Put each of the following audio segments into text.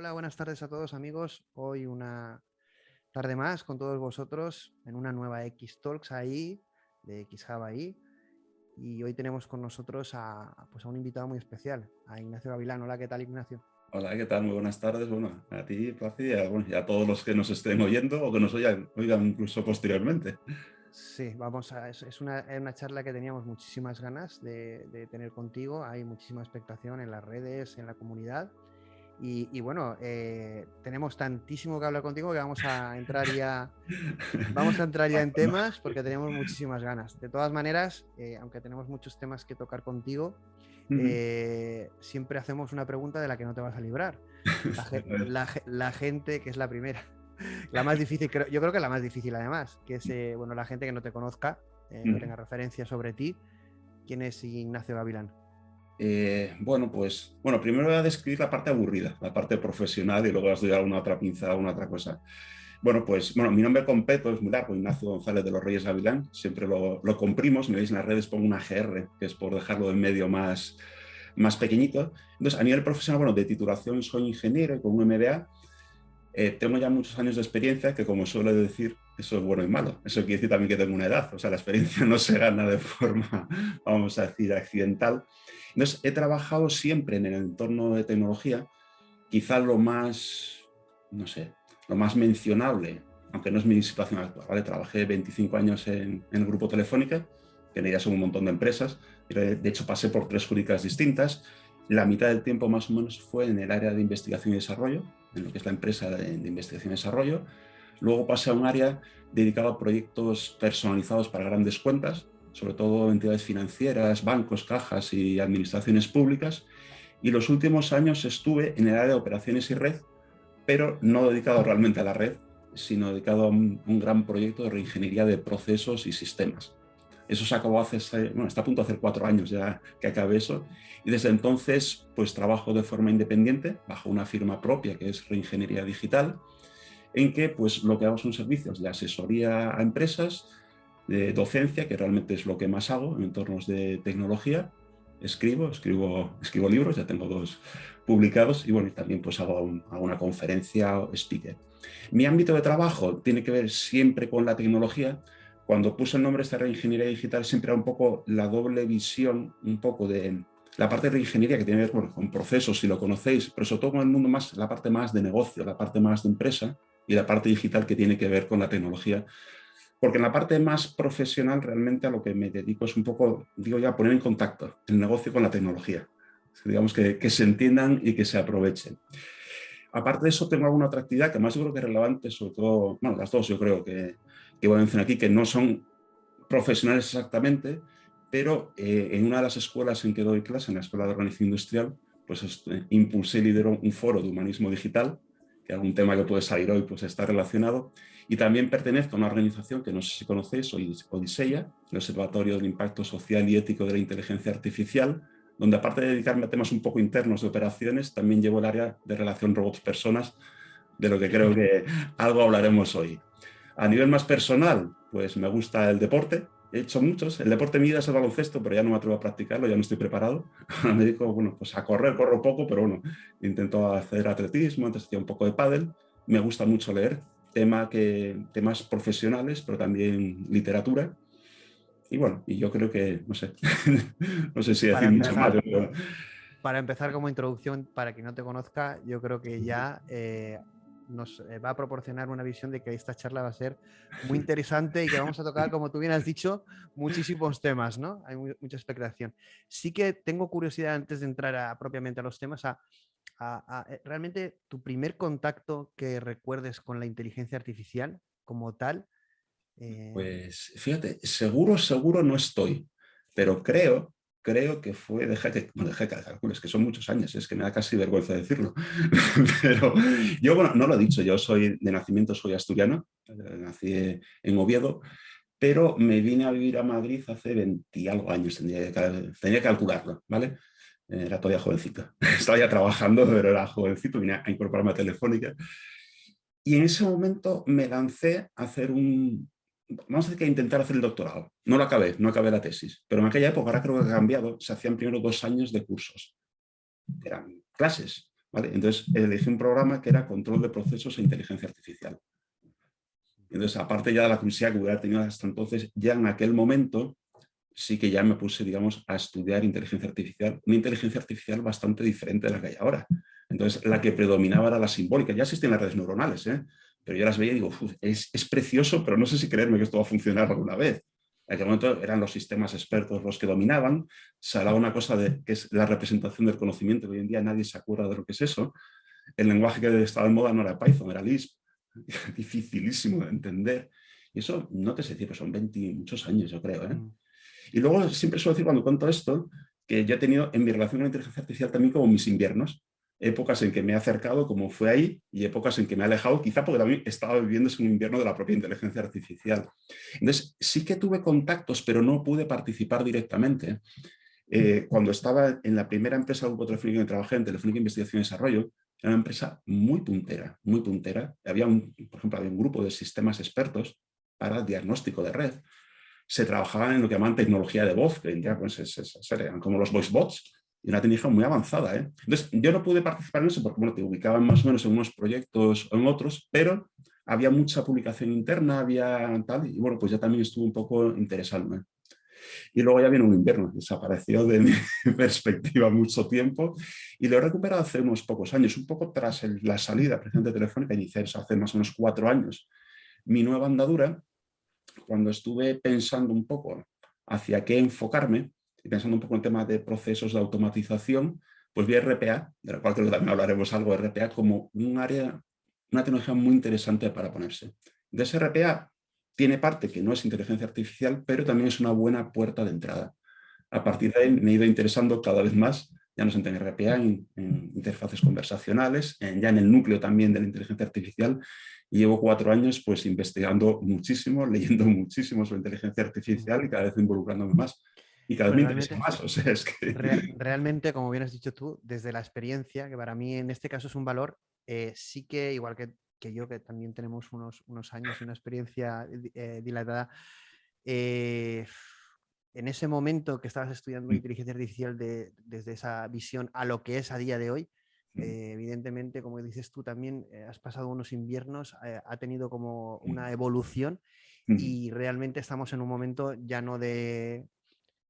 Hola, buenas tardes a todos amigos. Hoy una tarde más con todos vosotros en una nueva X-Talks ahí, de X-Hub ahí. Y hoy tenemos con nosotros a un invitado muy especial, a Ignacio Gavilán. Hola, ¿qué tal, Ignacio? Hola, ¿qué tal? Muy buenas tardes. Bueno, a ti, Placi, y a todos los que nos estén oyendo o que nos oigan incluso posteriormente. Sí, es una charla que teníamos muchísimas ganas de tener contigo. Hay muchísima expectación en las redes, en la comunidad. Y bueno, tenemos tantísimo que hablar contigo que vamos a entrar ya en temas porque tenemos muchísimas ganas. De todas maneras, aunque tenemos muchos temas que tocar contigo, Ujú. siempre hacemos una pregunta de la que no te vas a librar. A ver. La gente, que es la primera, la más difícil, yo creo que la más difícil además, que es bueno, la gente que no te conozca, no Ujú. tenga referencia sobre ti. ¿Quién es Ignacio Gavilán? Bueno, primero voy a describir la parte aburrida, la parte profesional, y luego os doy alguna otra pincelada, alguna otra cosa. Bueno, mi nombre completo es muy largo, Ignacio González de los Reyes Gavilán. Siempre lo comprimos, me veis en las redes, pongo una GR, que es por dejarlo en medio más pequeñito. Entonces, a nivel profesional, bueno, de titulación soy ingeniero con un MBA. Tengo ya muchos años de experiencia, que como suele decir, eso es bueno y malo. Eso quiere decir también que tengo una edad, o sea, la experiencia no se gana de forma, vamos a decir, accidental. Entonces, he trabajado siempre en el entorno de tecnología, quizá lo más, no sé, lo más mencionable, aunque no es mi situación actual, ¿vale? Trabajé 25 años en el grupo Telefónica, que en ella son un montón de empresas, de hecho pasé por 3 jurídicas distintas. La mitad del tiempo más o menos fue en el área de investigación y desarrollo, en lo que es la empresa de investigación y desarrollo. Luego pasé a un área dedicado a proyectos personalizados para grandes cuentas, sobre todo entidades financieras, bancos, cajas y administraciones públicas. Y los últimos años estuve en el área de operaciones y red, pero no dedicado realmente a la red, sino dedicado a un gran proyecto de reingeniería de procesos y sistemas. Eso se acabó bueno, está a punto de hacer 4 años ya que acabé eso. Y desde entonces, pues trabajo de forma independiente, bajo una firma propia que es Reingeniería Digital, en que pues lo que hago son servicios de asesoría a empresas, de docencia, que realmente es lo que más hago en entornos de tecnología. Escribo libros, ya tengo 2 publicados, y bueno, y también pues hago una conferencia o speaker. Mi ámbito de trabajo tiene que ver siempre con la tecnología. Cuando puse el nombre de esta reingeniería digital, siempre era un poco la doble visión, un poco de la parte de reingeniería que tiene que ver con procesos, si lo conocéis, pero sobre todo con el mundo más, la parte más de negocio, la parte más de empresa, y la parte digital que tiene que ver con la tecnología. Porque en la parte más profesional realmente a lo que me dedico es un poco, digo ya, poner en contacto el negocio con la tecnología. Digamos que se entiendan y que se aprovechen. Aparte de eso, tengo alguna otra actividad que más yo creo que es relevante, sobre todo, bueno, las dos yo creo que voy a mencionar aquí, que no son profesionales exactamente, pero en una de las escuelas en que doy clase, en la Escuela de Organización Industrial, pues impulsé y lideró un foro de humanismo digital, que es un tema que puede salir hoy, pues está relacionado. Y también pertenezco a una organización que no sé si conocéis, Odiseya, el Observatorio del Impacto Social y Ético de la Inteligencia Artificial, donde aparte de dedicarme a temas un poco internos de operaciones, también llevo el área de relación robots-personas, de lo que creo que algo hablaremos hoy. A nivel más personal, pues me gusta el deporte. He hecho muchos. El deporte de mi vida es el baloncesto, pero ya no me atrevo a practicarlo, ya no estoy preparado. Me dedico, bueno, pues a correr, corro poco, pero bueno, intento hacer atletismo, antes hacía un poco de pádel. Me gusta mucho leer, temas profesionales, pero también literatura. Y bueno, y yo creo que, no sé, no sé si Para decir mucho más. empezar, para empezar como introducción, para quien no te conozca, yo creo que ya nos va a proporcionar una visión de que esta charla va a ser muy interesante y que vamos a tocar, como tú bien has dicho, muchísimos temas, ¿no? Hay mucha expectación. Sí que tengo curiosidad antes de entrar propiamente a los temas, realmente tu primer contacto que recuerdes con la inteligencia artificial como tal. eh, Pues fíjate, seguro no estoy, pero creo que fue, deja que calcules, que son muchos años, es que me da casi vergüenza decirlo. Pero yo, bueno, no lo he dicho, yo soy de nacimiento, soy asturiano, nací en Oviedo, pero me vine a vivir a Madrid hace 20 y algo años, tenía que calcularlo, ¿vale? Era todavía jovencito. Estaba ya trabajando, pero era jovencito, vine a incorporarme a Telefónica. Y en ese momento me lancé a hacer vamos a decir que a intentar hacer el doctorado. No lo acabé, no acabé la tesis, pero en aquella época, ahora creo que ha cambiado, se hacían primero 2 años de cursos. Eran clases, ¿vale? Entonces elegí un programa que era control de procesos e inteligencia artificial. Entonces, aparte ya de la curiosidad que hubiera tenido hasta entonces, ya en aquel momento sí que ya me puse, digamos, a estudiar inteligencia artificial, una inteligencia artificial bastante diferente de la que hay ahora. Entonces, la que predominaba era la simbólica. Ya existen las redes neuronales, ¿eh? Pero yo las veía y digo, es precioso, pero no sé si creerme que esto va a funcionar alguna vez. En aquel momento eran los sistemas expertos los que dominaban, se hablaba una cosa que es la representación del conocimiento, que hoy en día nadie se acuerda de lo que es eso. El lenguaje que estaba en moda no era Python, era Lisp, dificilísimo de entender. Y eso, no te sé decir, pues son 20 muchos años, yo creo, ¿eh? Y luego siempre suelo decir cuando cuento esto, que yo he tenido en mi relación con la inteligencia artificial también como mis inviernos. Épocas en que me he acercado, como fue ahí, y épocas en que me he alejado, quizá porque también estaba viviendo ese invierno de la propia inteligencia artificial. Entonces, sí que tuve contactos, pero no pude participar directamente. Cuando estaba en la primera empresa del Grupo Telefónica que trabajé, en Telefónica Investigación y Desarrollo, era una empresa muy puntera, muy puntera. Por ejemplo, había un grupo de sistemas expertos para diagnóstico de red. Se trabajaban en lo que llaman tecnología de voz, que ya pues, eran como los voice bots, y una tecnología muy avanzada. Entonces, yo no pude participar en eso porque bueno, te ubicaban más o menos en unos proyectos o en otros, pero había mucha publicación interna, había tal, y bueno, pues ya también estuve un poco interesándome. Y luego ya vino un invierno, desapareció de mi perspectiva mucho tiempo y lo he recuperado hace unos pocos años, un poco tras la salida precisamente de Telefónica, inicié hace más o menos 4 años mi nueva andadura, cuando estuve pensando un poco hacia qué enfocarme y pensando un poco en temas de procesos de automatización, pues vi RPA, de la cual creo que también hablaremos algo de RPA, como un área, una tecnología muy interesante para ponerse. De ese RPA tiene parte que no es inteligencia artificial, pero también es una buena puerta de entrada. A partir de ahí me he ido interesando cada vez más, ya no en RPA, en interfaces conversacionales, ya en el núcleo también de la inteligencia artificial, y llevo 4 años pues investigando muchísimo, leyendo muchísimo sobre inteligencia artificial y cada vez involucrándome más. Y cada vez Pues me interesa realmente, más, o sea, es que... realmente, como bien has dicho tú, desde la experiencia, que para mí en este caso es un valor, sí que igual que yo, que también tenemos unos años y una experiencia dilatada, eh, en ese momento que estabas estudiando inteligencia artificial desde esa visión a lo que es a día de hoy, evidentemente, como dices tú también, has pasado unos inviernos, ha tenido como una evolución y realmente estamos en un momento ya no de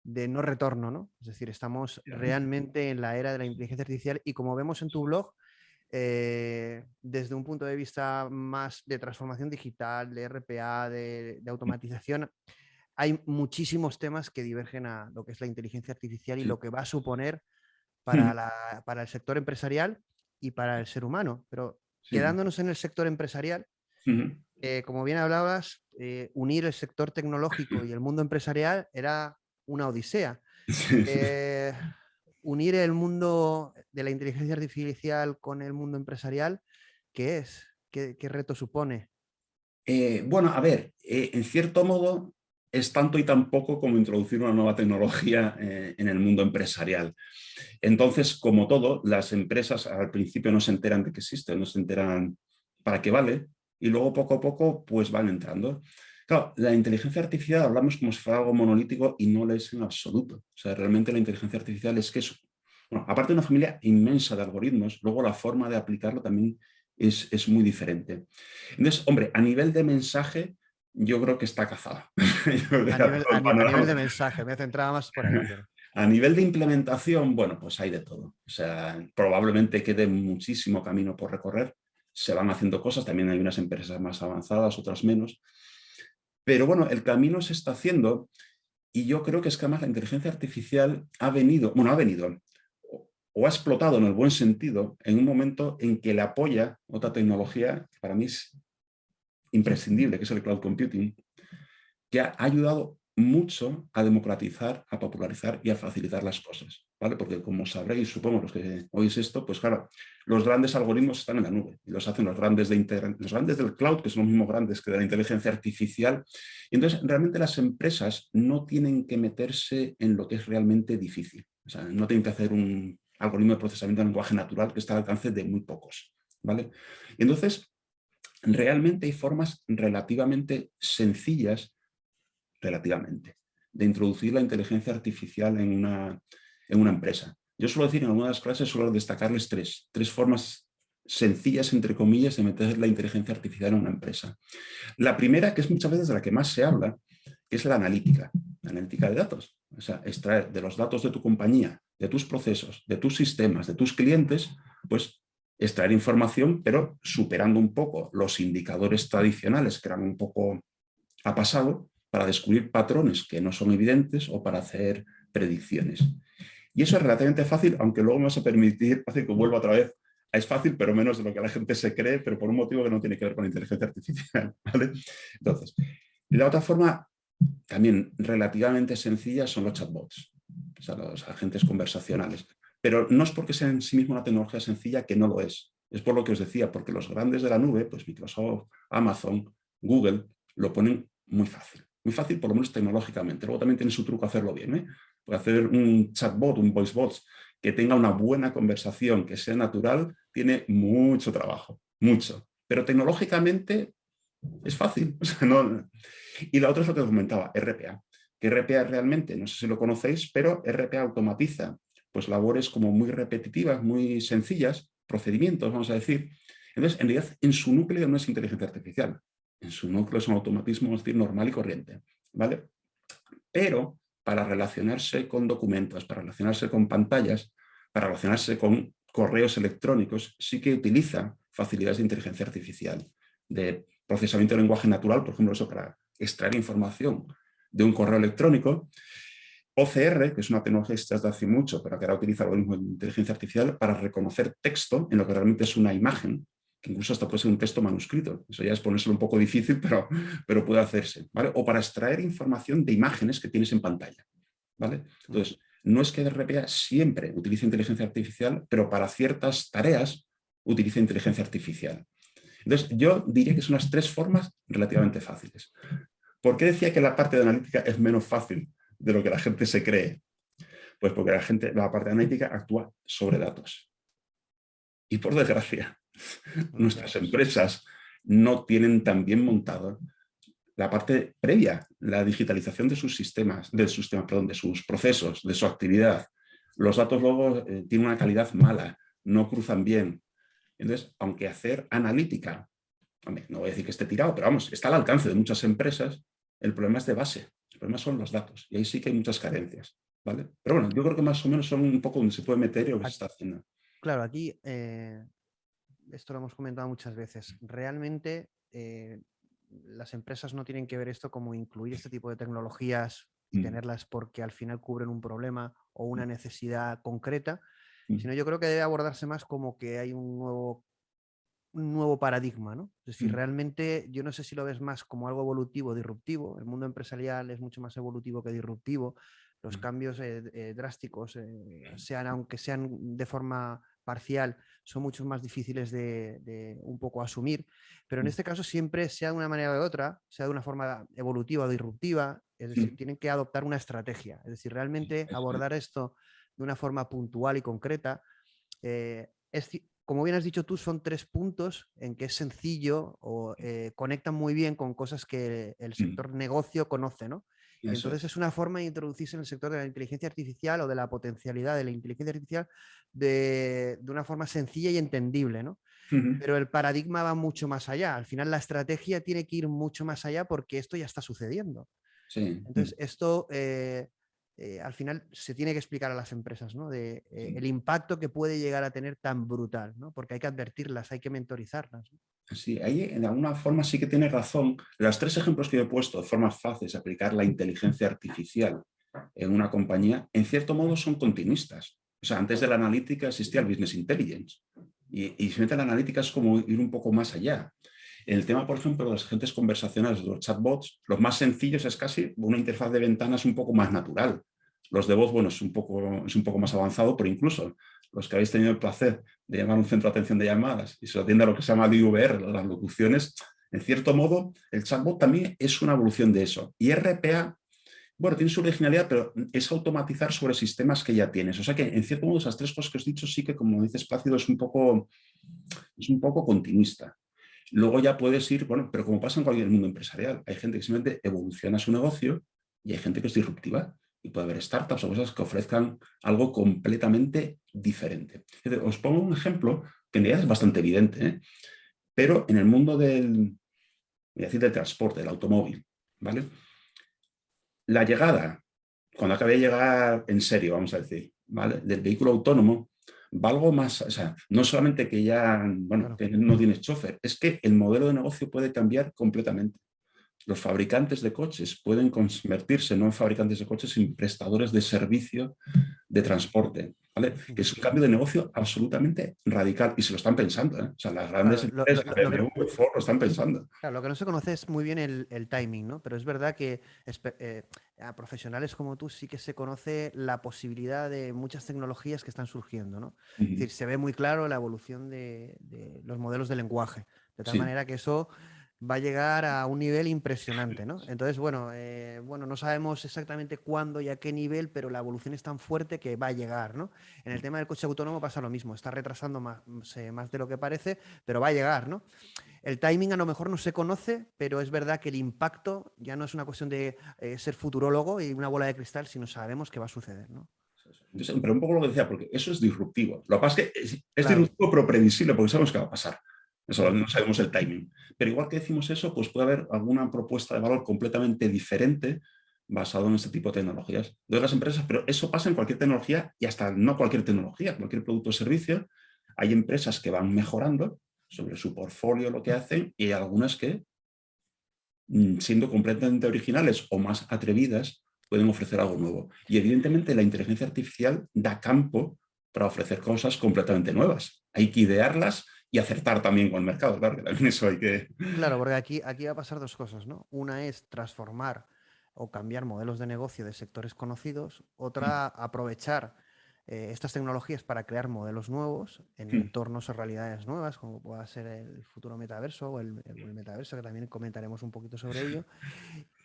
no retorno, ¿no? Es decir, estamos realmente en la era de la inteligencia artificial y como vemos en tu blog, desde un punto de vista más de transformación digital, de RPA, de automatización, hay muchísimos temas que divergen a lo que es la inteligencia artificial y lo que va a suponer para el sector empresarial y para el ser humano. Pero Sí. quedándonos en el sector empresarial, Sí. como bien hablabas, unir el sector tecnológico y el mundo empresarial era una odisea. Eh, unir el mundo de la inteligencia artificial con el mundo empresarial, ¿qué es? ¿Qué reto supone? Bueno, a ver, en cierto modo es tanto y tan poco como introducir una nueva tecnología en el mundo empresarial. Entonces, como todo, las empresas al principio no se enteran de que existe, no se enteran para qué vale, y luego poco a poco pues van entrando. Claro, la inteligencia artificial hablamos como si fuera algo monolítico y no lo es en absoluto. O sea, realmente la inteligencia artificial es que es, bueno, aparte de una familia inmensa de algoritmos, luego la forma de aplicarlo también es muy diferente. Entonces, hombre, a nivel de mensaje, yo creo que está cazada. A nivel de mensaje, me centraba más por ahí. Pero... A nivel de implementación, bueno, pues hay de todo. O sea, probablemente quede muchísimo camino por recorrer. Se van haciendo cosas, también hay unas empresas más avanzadas, otras menos. Pero bueno, el camino se está haciendo y yo creo que es que además la inteligencia artificial ha venido o ha explotado en el buen sentido en un momento en que le apoya otra tecnología que para mí es imprescindible, que es el cloud computing, que ha ayudado mucho a democratizar, a popularizar y a facilitar las cosas, ¿vale? Porque como sabréis, supongo los que oís esto, pues claro, los grandes algoritmos están en la nube y los hacen los grandes los grandes del cloud, que son los mismos grandes que de la inteligencia artificial. Y entonces, realmente las empresas no tienen que meterse en lo que es realmente difícil. O sea, no tienen que hacer un algoritmo de procesamiento de lenguaje natural que está al alcance de muy pocos, ¿vale? Y entonces, realmente hay formas relativamente sencillas de introducir la inteligencia artificial en una empresa. Yo suelo decir en algunas clases, suelo destacarles tres formas sencillas, entre comillas, de meter la inteligencia artificial en una empresa. La primera, que es muchas veces de la que más se habla, que es la analítica de datos. O sea, extraer de los datos de tu compañía, de tus procesos, de tus sistemas, de tus clientes, pues extraer información, pero superando un poco los indicadores tradicionales que eran un poco a pasado, para descubrir patrones que no son evidentes o para hacer predicciones. Y eso es relativamente fácil, aunque luego me vas a permitir que vuelva otra vez. Es fácil, pero menos de lo que la gente se cree, pero por un motivo que no tiene que ver con la inteligencia artificial. ¿Vale? Entonces, la otra forma, también relativamente sencilla, son los chatbots, o sea, los agentes conversacionales. Pero no es porque sea en sí mismo una tecnología sencilla que no lo es. Es por lo que os decía, porque los grandes de la nube, pues Microsoft, Amazon, Google, lo ponen muy fácil. Muy fácil, por lo menos tecnológicamente. Luego también tiene su truco hacerlo bien, ¿eh? Porque hacer un chatbot, un voice bot, que tenga una buena conversación, que sea natural, tiene mucho trabajo, mucho. Pero tecnológicamente es fácil. O sea, no. Y la otra es lo que os comentaba, RPA. Que RPA realmente, no sé si lo conocéis, pero RPA automatiza pues labores como muy repetitivas, muy sencillas, procedimientos, vamos a decir. Entonces, en realidad, en su núcleo no es inteligencia artificial. En su núcleo es un automatismo, es decir, normal y corriente. ¿Vale? Pero para relacionarse con documentos, para relacionarse con pantallas, para relacionarse con correos electrónicos, sí que utiliza facilidades de inteligencia artificial, de procesamiento de lenguaje natural, por ejemplo, eso para extraer información de un correo electrónico. OCR, que es una tecnología que está desde hace mucho, pero que ahora utiliza algoritmos de inteligencia artificial para reconocer texto en lo que realmente es una imagen, que incluso hasta puede ser un texto manuscrito. Eso ya es ponérselo un poco difícil, pero puede hacerse. ¿Vale? O para extraer información de imágenes que tienes en pantalla. ¿Vale? Entonces, no es que RPA siempre utilice inteligencia artificial, pero para ciertas tareas utiliza inteligencia artificial. Entonces, yo diría que son las tres formas relativamente fáciles. ¿Por qué decía que la parte de analítica es menos fácil de lo que la gente se cree? Pues porque la parte analítica actúa sobre datos. Y por desgracia, nuestras empresas no tienen tan bien montada la parte previa, la digitalización de sus sistemas, de sus procesos, de su actividad. Los datos luego tienen una calidad mala, no cruzan bien. Entonces, aunque hacer analítica, no voy a decir que esté tirado, pero vamos, está al alcance de muchas empresas, el problema es de base, el problema son los datos, y ahí sí que hay muchas carencias. ¿Vale? Pero bueno, yo creo que más o menos son un poco donde se puede meter y lo que se está haciendo. Claro, aquí esto lo hemos comentado muchas veces. Realmente las empresas no tienen que ver esto como incluir este tipo de tecnologías y tenerlas porque al final cubren un problema o una necesidad concreta, sino yo creo que debe abordarse más como que hay un nuevo paradigma, ¿no? Es decir, realmente yo no sé si lo ves más como algo evolutivo, disruptivo. El mundo empresarial es mucho más evolutivo que disruptivo. Los cambios drásticos, aunque sean de forma parcial, son mucho más difíciles de un poco asumir. Pero en este caso siempre, sea de una manera o de otra, sea de una forma evolutiva o disruptiva, es decir, tienen que adoptar una estrategia. Es decir, realmente abordar esto de una forma puntual y concreta. Como bien has dicho tú, son 3 puntos en que es sencillo o conectan muy bien con cosas que el sector negocio conoce, ¿no? Y entonces es una forma de introducirse en el sector de la inteligencia artificial o de la potencialidad de la inteligencia artificial de una forma sencilla y entendible, ¿no? Pero el paradigma va mucho más allá. Al final la estrategia tiene que ir mucho más allá porque esto ya está sucediendo. Sí. Entonces, esto al final se tiene que explicar a las empresas, ¿no? El impacto que puede llegar a tener tan brutal, ¿no? Porque hay que advertirlas, hay que mentorizarlas, ¿no? Sí, ahí de alguna forma sí que tienes razón. Los 3 ejemplos que yo he puesto de formas fáciles de aplicar la inteligencia artificial en una compañía, en cierto modo son continuistas. O sea, antes de la analítica existía el business intelligence. Y simplemente la analítica es como ir un poco más allá. En el tema, por ejemplo, de los agentes conversacionales, los chatbots, los más sencillos es casi una interfaz de ventanas un poco más natural. Los de voz, bueno, es un poco más avanzado, pero incluso los que habéis tenido el placer de llamar a un centro de atención de llamadas y se atiende a lo que se llama DVR, las locuciones, en cierto modo, el chatbot también es una evolución de eso. Y RPA, bueno, tiene su originalidad, pero es automatizar sobre sistemas que ya tienes. O sea que, en cierto modo, esas 3 cosas que os he dicho sí que, como dices, Plácido, es un poco continuista. Luego ya puedes ir, bueno, pero como pasa en cualquier mundo empresarial, hay gente que simplemente evoluciona su negocio y hay gente que es disruptiva. y puede haber startups o cosas que ofrezcan algo completamente diferente. Os pongo un ejemplo que en realidad es bastante evidente, ¿eh? Pero en el mundo del transporte, del automóvil, ¿vale? La llegada, cuando acabe de llegar en serio, vamos a decir, ¿vale?, del vehículo autónomo, va algo más, o sea, no solamente que ya, bueno, Claro. que no tienes chofer, es que el modelo de negocio puede cambiar completamente. Los fabricantes de coches pueden convertirse no en fabricantes de coches, sino en prestadores de servicio de transporte, ¿vale? Que es un cambio de negocio absolutamente radical y se lo están pensando, ¿eh? O sea, las grandes Claro, empresas, BMW, Ford, lo están pensando. claro, lo que no se conoce es muy bien el timing, ¿no? Pero es verdad que a profesionales como tú sí que se conoce la posibilidad de muchas tecnologías que están surgiendo, ¿no? Es decir, se ve muy claro la evolución de los modelos de lenguaje, de tal Sí, manera que eso va a llegar a un nivel impresionante, ¿no? Entonces, bueno, no sabemos exactamente cuándo y a qué nivel, pero la evolución es tan fuerte que va a llegar, ¿no? En el tema del coche autónomo pasa lo mismo, está retrasando más de lo que parece, pero va a llegar, ¿no? El timing a lo mejor no se conoce, pero es verdad que el impacto ya no es una cuestión de ser futurólogo y una bola de cristal, sino sabemos que va a suceder, ¿no? entonces, pero un poco lo que decía, porque eso es disruptivo. Lo que pasa es que es Claro. disruptivo pero previsible, porque sabemos qué va a pasar. Eso, Ujú. no sabemos el timing. Pero igual que decimos eso, pues puede haber alguna propuesta de valor completamente diferente basado en este tipo de tecnologías de las empresas, pero eso pasa en cualquier tecnología y hasta no cualquier tecnología, cualquier producto o servicio. Hay empresas que van mejorando sobre su portfolio lo que hacen y hay algunas que, siendo completamente originales o más atrevidas, pueden ofrecer algo nuevo. Y evidentemente la inteligencia artificial da campo para ofrecer cosas completamente nuevas. Hay que idearlas y acertar también con el mercado, claro, que también eso hay que... Claro, porque aquí va a pasar dos cosas, ¿no? Una es transformar o cambiar modelos de negocio de sectores conocidos, otra aprovechar estas tecnologías para crear modelos nuevos en entornos o realidades nuevas, como pueda ser el futuro metaverso o el metaverso, que también comentaremos un poquito sobre ello.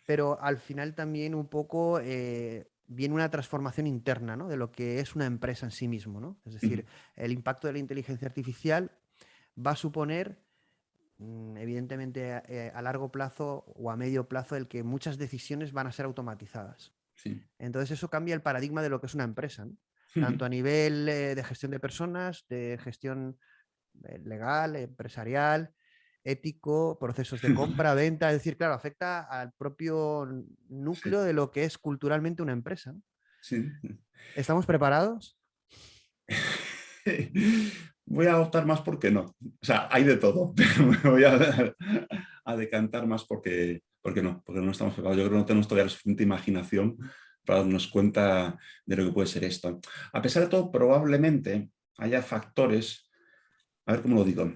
Pero al final también un poco viene una transformación interna, ¿no?, de lo que es una empresa en sí mismo, ¿no? Es decir, el impacto de la inteligencia artificial va a suponer, evidentemente, a largo plazo o a medio plazo, el que muchas decisiones van a ser automatizadas. Sí. Entonces eso cambia el paradigma de lo que es una empresa, ¿no? Tanto a nivel de gestión de personas, de gestión legal, empresarial, ético, procesos de compra, venta, es decir, claro, afecta al propio Sí, núcleo de lo que es culturalmente una empresa, ¿no? sí. ¿Estamos preparados? Voy a optar más porque no. O sea, hay de todo, pero me voy a decantar más porque no estamos preparados. Yo creo que no tenemos todavía la suficiente imaginación para darnos cuenta de lo que puede ser esto. A pesar de todo, probablemente haya factores, a ver cómo lo digo,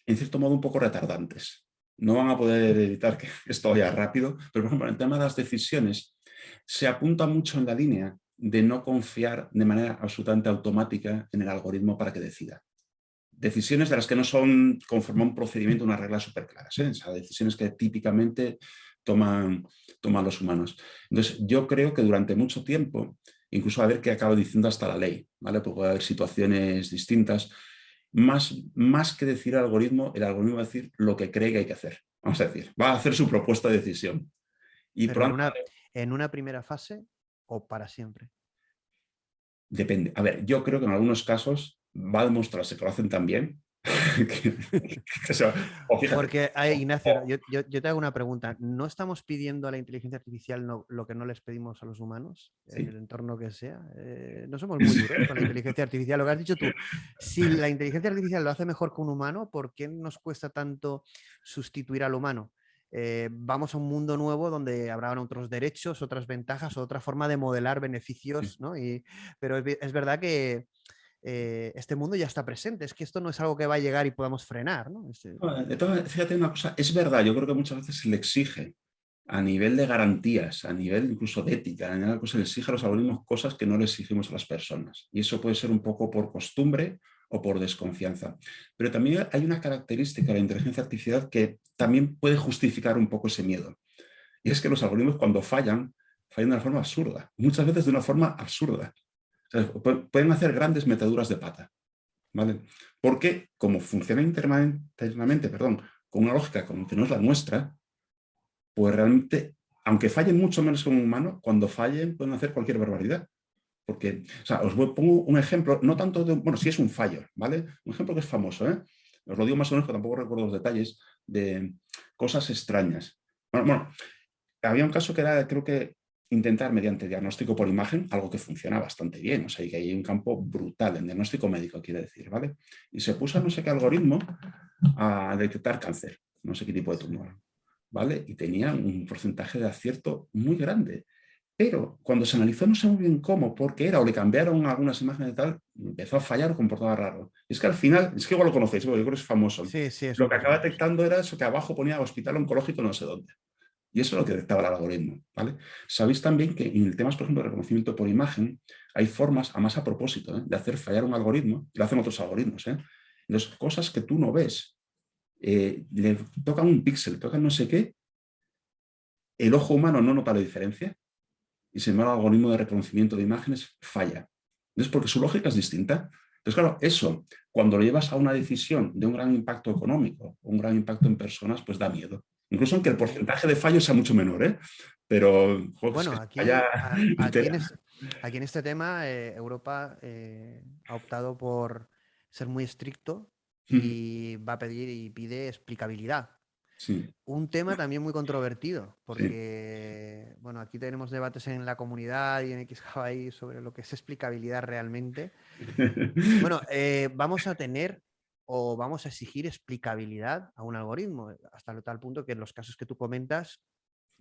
en cierto modo un poco retardantes. No van a poder evitar que esto vaya rápido, pero por ejemplo, en el tema de las decisiones, se apunta mucho en la línea de no confiar de manera absolutamente automática en el algoritmo para que decida. Decisiones de las que no son conforme a un procedimiento, unas reglas súper claras, ¿eh? O sea, decisiones que típicamente toman los humanos. Entonces, yo creo que durante mucho tiempo, incluso a ver qué acaba diciendo hasta la ley, ¿vale? Porque puede haber situaciones distintas. Más que decir el algoritmo va a decir lo que cree que hay que hacer. Vamos a decir, va a hacer su propuesta de decisión. Y Pero probablemente en una primera fase o para siempre. depende. A ver, yo creo que en algunos casos va a demostrarse que lo hacen tan bien. O fíjate. Porque, Ignacio, yo te hago una pregunta. ¿No estamos pidiendo a la inteligencia artificial lo que no les pedimos a los humanos, en Sí. el entorno que sea? No somos muy duros con la inteligencia artificial. Lo que has dicho tú, si la inteligencia artificial lo hace mejor que un humano, ¿por qué nos cuesta tanto sustituir al humano? Vamos a un mundo nuevo donde habrá otros derechos, otras ventajas, otra forma de modelar beneficios, ¿no? Pero es verdad que este mundo ya está presente. Es que esto no es algo que va a llegar y podamos frenar, ¿no? Fíjate una cosa, es verdad, yo creo que muchas veces se le exige a nivel de garantías, a nivel incluso de ética, a nivel de cosas, se le exige a los algoritmos cosas que no le exigimos a las personas. Y eso puede ser un poco por costumbre o por desconfianza. Pero también hay una característica de la inteligencia artificial que también puede justificar un poco ese miedo. Y es que los algoritmos cuando fallan, fallan de una forma absurda, muchas veces de una forma absurda. O sea, pueden hacer grandes metaduras de pata. ¿Vale? Porque como funciona internamente, perdón, con una lógica como que no es la nuestra, pues realmente aunque fallen mucho menos que un humano, cuando fallen pueden hacer cualquier barbaridad. Porque, o sea, pongo un ejemplo, no tanto de, bueno, sí es un fallo, ¿vale? Un ejemplo que es famoso, ¿eh? Os lo digo más o menos, que tampoco recuerdo los detalles, de cosas extrañas. Bueno, había un caso que era, creo que, intentar mediante diagnóstico por imagen, algo que funciona bastante bien, o sea, que hay un campo brutal en diagnóstico médico, quiere decir, ¿vale? Y se puso no sé qué algoritmo a detectar cáncer, no sé qué tipo de tumor, ¿vale? Y tenía un porcentaje de acierto muy grande. Pero cuando se analizó, no sé muy bien cómo, por qué era, o le cambiaron algunas imágenes y tal, empezó a fallar o comportaba raro. Y es que al final, es que igual lo conocéis, porque yo creo que es famoso. Sí, sí, es Lo que súper acaba famoso. detectando era eso que abajo ponía hospital oncológico no sé dónde. Y eso es lo que detectaba el algoritmo, ¿vale? Sabéis también que en temas, por ejemplo, de reconocimiento por imagen, hay formas, además a propósito, de hacer fallar un algoritmo, y lo hacen otros algoritmos, ¿eh? Entonces, cosas que tú no ves, le tocan un píxel, tocan no sé qué, el ojo humano no nota la diferencia, y sin embargo el algoritmo de reconocimiento de imágenes falla. Entonces, porque su lógica es distinta. Entonces, claro, eso, cuando lo llevas a una decisión de un gran impacto económico, un gran impacto en personas, pues da miedo. Incluso aunque el porcentaje de fallos sea mucho menor, ¿eh? Pero, joder, es Bueno, que falla... aquí en este tema, Europa ha optado por ser muy estricto y va a pedir y pide explicabilidad. Sí, Un tema también muy controvertido, sí. porque bueno, aquí tenemos debates en la comunidad y en XKBI sobre lo que es explicabilidad realmente. Bueno, vamos a tener o vamos a exigir explicabilidad a un algoritmo, hasta tal punto que en los casos que tú comentas,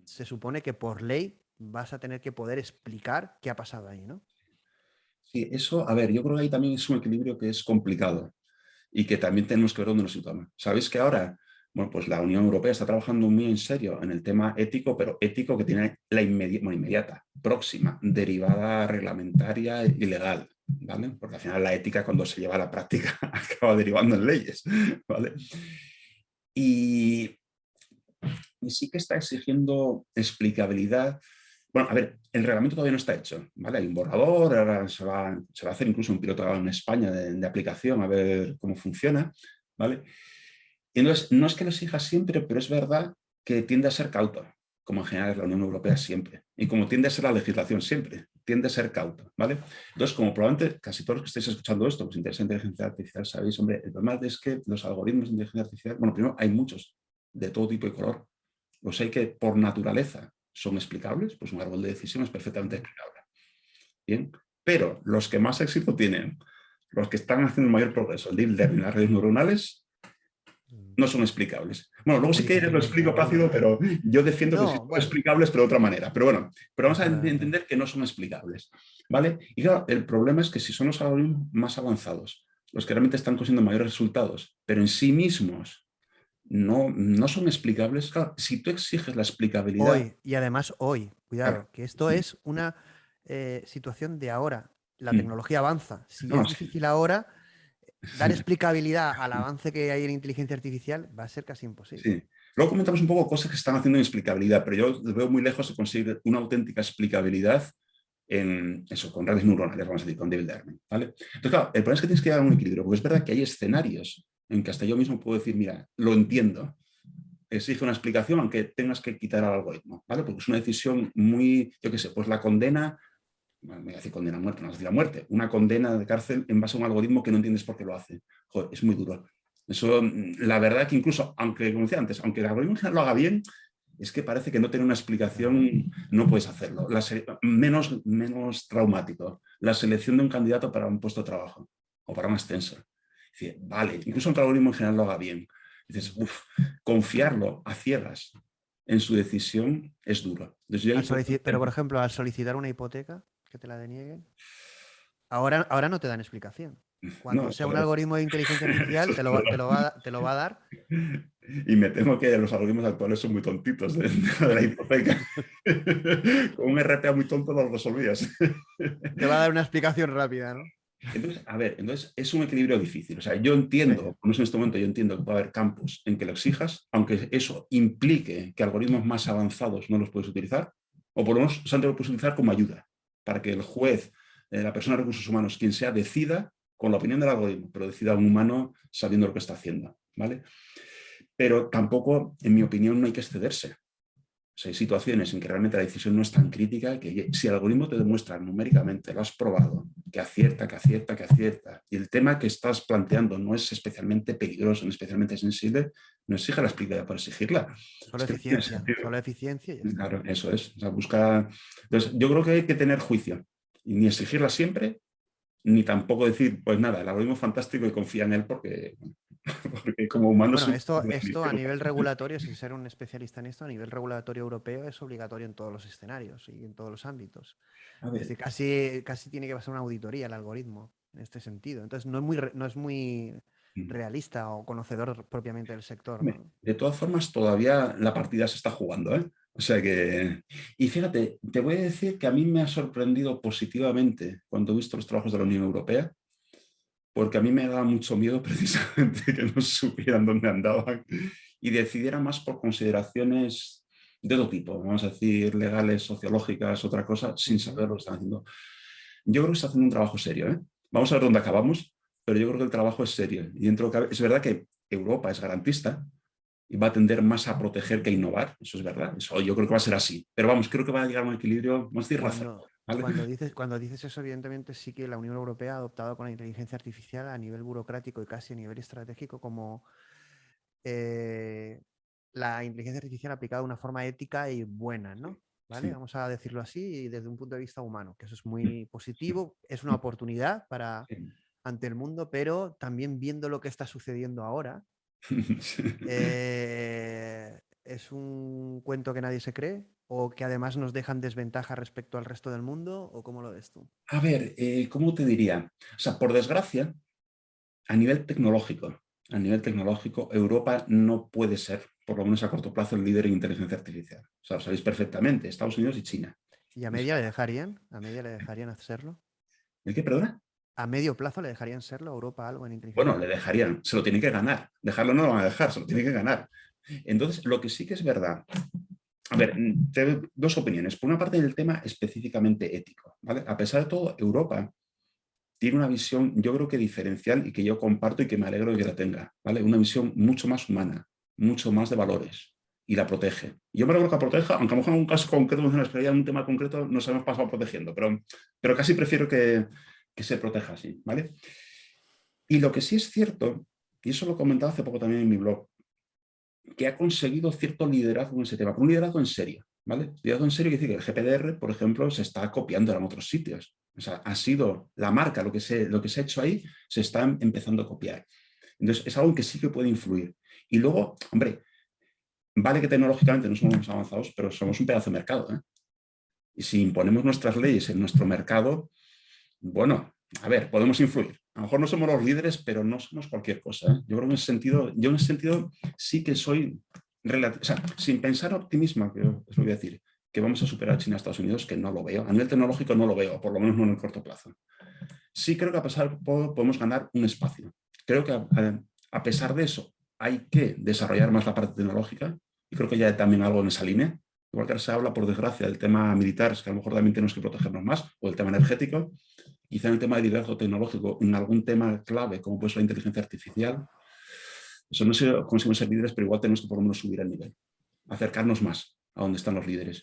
se supone que por ley vas a tener que poder explicar qué ha pasado ahí, ¿no? Sí, eso, a ver, yo creo que ahí también es un equilibrio que es complicado y que también tenemos que ver dónde nos situamos. Sabéis que ahora, bueno, pues la Unión Europea está trabajando muy en serio en el tema ético, pero ético que tiene la inmediata, próxima, derivada reglamentaria y legal, ¿vale? Porque al final la ética, cuando se lleva a la práctica, acaba derivando en leyes, ¿vale? Y, y sí que está exigiendo explicabilidad. Bueno, a ver, el reglamento todavía no está hecho, ¿vale? Hay un borrador, ahora se va a hacer incluso un piloto en España de aplicación, a ver cómo funciona, ¿vale? Y entonces, no es que lo exija siempre, pero es verdad que tiende a ser cauto, como en general es la Unión Europea siempre, y como tiende a ser la legislación siempre, tiende a ser cauto, ¿vale? Entonces, como probablemente casi todos los que estáis escuchando esto, pues interesa inteligencia artificial, sabéis, hombre, el problema es que los algoritmos de inteligencia artificial, bueno, primero hay muchos, de todo tipo y color. Los hay que por naturaleza son explicables, pues un árbol de decisión es perfectamente explicable. Bien, pero los que más éxito tienen, los que están haciendo el mayor progreso, el deep learning, las redes neuronales, no son explicables. Bueno, luego Muy sí que lo difícilmente, explico ¿no? Plácido, pero yo defiendo que sí No, son bueno, explicables, pero de otra manera. Pero bueno, pero vamos a exactamente. entender que no son explicables, ¿vale? Y claro, el problema es que si son los algoritmos más avanzados, los que realmente están consiguiendo mayores resultados, pero en sí mismos no son explicables, claro, si tú exiges la explicabilidad... Hoy, y además hoy, Claro, cuidado, que esto es una situación de ahora. La mm, tecnología avanza. Si no, es sí, difícil ahora, dar sí, explicabilidad al avance que hay en inteligencia artificial va a ser casi imposible. sí. Luego comentamos un poco cosas que están haciendo en explicabilidad, pero yo veo muy lejos de conseguir una auténtica explicabilidad en eso, con redes neuronales, vamos a decir, con deep learning, ¿vale? Entonces, claro, el problema es que tienes que llegar a un equilibrio, porque es verdad que hay escenarios en que hasta yo mismo puedo decir, mira, lo entiendo, exige una explicación aunque tengas que quitar al algoritmo, ¿vale? Porque es una decisión muy, yo qué sé, pues la condena, me voy a decir condena a muerte, no voy a decir a muerte, una condena de cárcel en base a un algoritmo que no entiendes por qué lo hace. Joder, es muy duro. Eso, la verdad que incluso, aunque, como decía antes, aunque el algoritmo lo haga bien, es que parece que no tener una Claro. explicación no puedes hacerlo. Menos traumático. La selección de un candidato para un puesto de trabajo o para una extensa. Es decir, vale, incluso aunque el algoritmo en general lo haga bien. Dices, uff, confiarlo a ciegas en su decisión es duro. Entonces, yo ahí, Pero, por ejemplo, al solicitar una hipoteca, que te la denieguen, ahora no te dan explicación. Cuando no, sea un algoritmo de inteligencia artificial, eso es verdad. te lo va a dar. Y me temo que los algoritmos actuales son muy tontitos de la hipoteca. Con un RPA muy tonto no lo resolvías. Te va a dar una explicación rápida, ¿no? Entonces, a ver, entonces es un equilibrio difícil. O sea, yo Sí. entiendo, por lo menos en este momento yo entiendo que puede haber campos en que lo exijas, aunque eso implique que algoritmos más avanzados no los puedes utilizar, o por lo menos antes lo puedes utilizar como ayuda, para que el juez, la persona de recursos humanos, quien sea, decida con la opinión del algoritmo, pero decida un humano sabiendo lo que está haciendo, ¿vale? Pero tampoco, en mi opinión, no hay que excederse. O sea, hay situaciones en que realmente la decisión no es tan crítica, que si el algoritmo te demuestra numéricamente, lo has probado, que acierta, que acierta, que acierta, y el tema que estás planteando no es especialmente peligroso, no es especialmente sensible, no exige la explicación por exigirla. Solo Es que no tiene eficiencia, sentido. solo eficiencia y ya está. Claro, eso es. O sea, busca... Entonces, yo creo que hay que tener juicio, y ni exigirla siempre, ni tampoco decir, pues nada, el algoritmo es fantástico y confía en él porque, porque como humanos... Bueno, esto a nivel regulatorio, sin ser un especialista en esto, a nivel regulatorio europeo es obligatorio en todos los escenarios y en todos los ámbitos. A Es ver, decir, casi tiene que pasar una auditoría el algoritmo en este sentido. Entonces, no es muy realista o conocedor propiamente del sector, ¿no? de todas formas, todavía la partida se está jugando, ¿eh? O sea que... Y fíjate, te voy a decir que a mí me ha sorprendido positivamente cuando he visto los trabajos de la Unión Europea, porque a mí me daba mucho miedo precisamente que no supieran dónde andaban y decidieran más por consideraciones de todo tipo, vamos a decir, legales, sociológicas, otra cosa, sin saber lo que están haciendo. Yo creo que está haciendo un trabajo serio, ¿eh? Vamos a ver dónde acabamos, pero yo creo que el trabajo es serio. Y dentro de es verdad que Europa es garantista y va a tender más a proteger que a innovar, eso es verdad, eso yo creo que va a ser así. Pero vamos, creo que va a llegar a un equilibrio, vamos a decir, razonable. ¿Vale? Cuando dices eso, evidentemente sí que la Unión Europea ha adoptado con la inteligencia artificial a nivel burocrático y casi a nivel estratégico como eh, la inteligencia artificial aplicada de una forma ética y buena, ¿no? ¿Vale? Sí. Vamos a decirlo así y desde un punto de vista humano, que eso es muy positivo, es una oportunidad para Sí. ante el mundo, pero también viendo lo que está sucediendo ahora, Sí. ¿es un cuento que nadie se cree? ¿O que además nos dejan desventaja respecto al resto del mundo? ¿O cómo lo ves tú? A ver, ¿cómo te diría? O sea, por desgracia, a nivel tecnológico, Europa no puede ser, por lo menos a corto plazo, el líder en inteligencia artificial. O sea, lo sabéis perfectamente, Estados Unidos y China. ¿Y a media le dejarían? ¿A media le dejarían hacerlo? ¿El qué, perdona? ¿A medio plazo le dejarían serlo a Europa algo en inteligencia Bueno, le artificial? dejarían, se lo tienen que ganar. Dejarlo no lo van a dejar, se lo tienen que ganar. Entonces, lo que sí que es verdad, a ver, dos opiniones. Por una parte, el tema específicamente ético, ¿vale? A pesar de todo, Europa tiene una visión, yo creo que diferencial y que yo comparto y que me alegro de que la tenga, ¿vale? Una visión mucho más humana, mucho más de valores y la protege. Yo me alegro que la proteja, aunque a lo mejor en un caso concreto, en un tema concreto, nos hemos pasado protegiendo, pero casi prefiero que se proteja así, ¿vale? Y lo que sí es cierto, y eso lo comentaba hace poco también en mi blog, que ha conseguido cierto liderazgo en ese tema, pero un liderazgo en serio, ¿vale? Liderazgo en serio quiere decir que el GPDR, por ejemplo, se está copiando en otros sitios. O sea, ha sido la marca, lo que se ha hecho ahí, se está empezando a copiar. Entonces, es algo que sí que puede influir. Y luego, hombre, vale que tecnológicamente no somos avanzados, pero somos un pedazo de mercado, ¿eh? Y si imponemos nuestras leyes en nuestro mercado, bueno, a ver, podemos influir. A lo mejor no somos los líderes, pero no somos cualquier cosa, ¿eh? Yo creo que en ese sentido sí que soy, o sea, sin pensar optimismo, que es lo que voy a decir, que vamos a superar a China y a Estados Unidos, que no lo veo. A nivel tecnológico no lo veo, por lo menos no en el corto plazo. Sí creo que a pesar podemos ganar un espacio. Creo que a pesar de eso hay que desarrollar más la parte tecnológica y creo que ya hay también algo en esa línea. Igual que ahora se habla, por desgracia, del tema militar, es que a lo mejor también tenemos que protegernos más, o el tema energético, quizá en el tema de liderazgo tecnológico, en algún tema clave, como puede ser la inteligencia artificial, eso no sé si conseguimos ser líderes, pero igual tenemos que por lo menos subir el nivel, acercarnos más a donde están los líderes.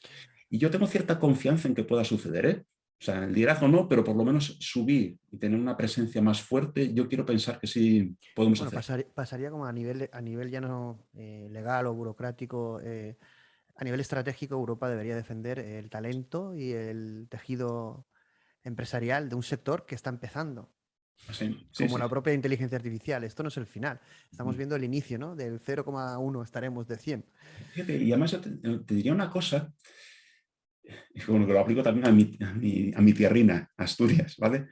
Y yo tengo cierta confianza en que pueda suceder, ¿eh? O sea, el liderazgo no, pero por lo menos subir y tener una presencia más fuerte, yo quiero pensar que sí podemos Bueno, hacer. pasaría como a nivel ya no legal o burocrático, a nivel estratégico, Europa debería defender el talento y el tejido empresarial de un sector que está empezando, Sí, sí, como sí. la propia inteligencia artificial. Esto no es el final, estamos viendo el inicio, ¿no? Del 0,1 estaremos de 100. Fíjate, y además yo te diría una cosa, y bueno, que lo aplico también a mi tierrina, Asturias, ¿vale?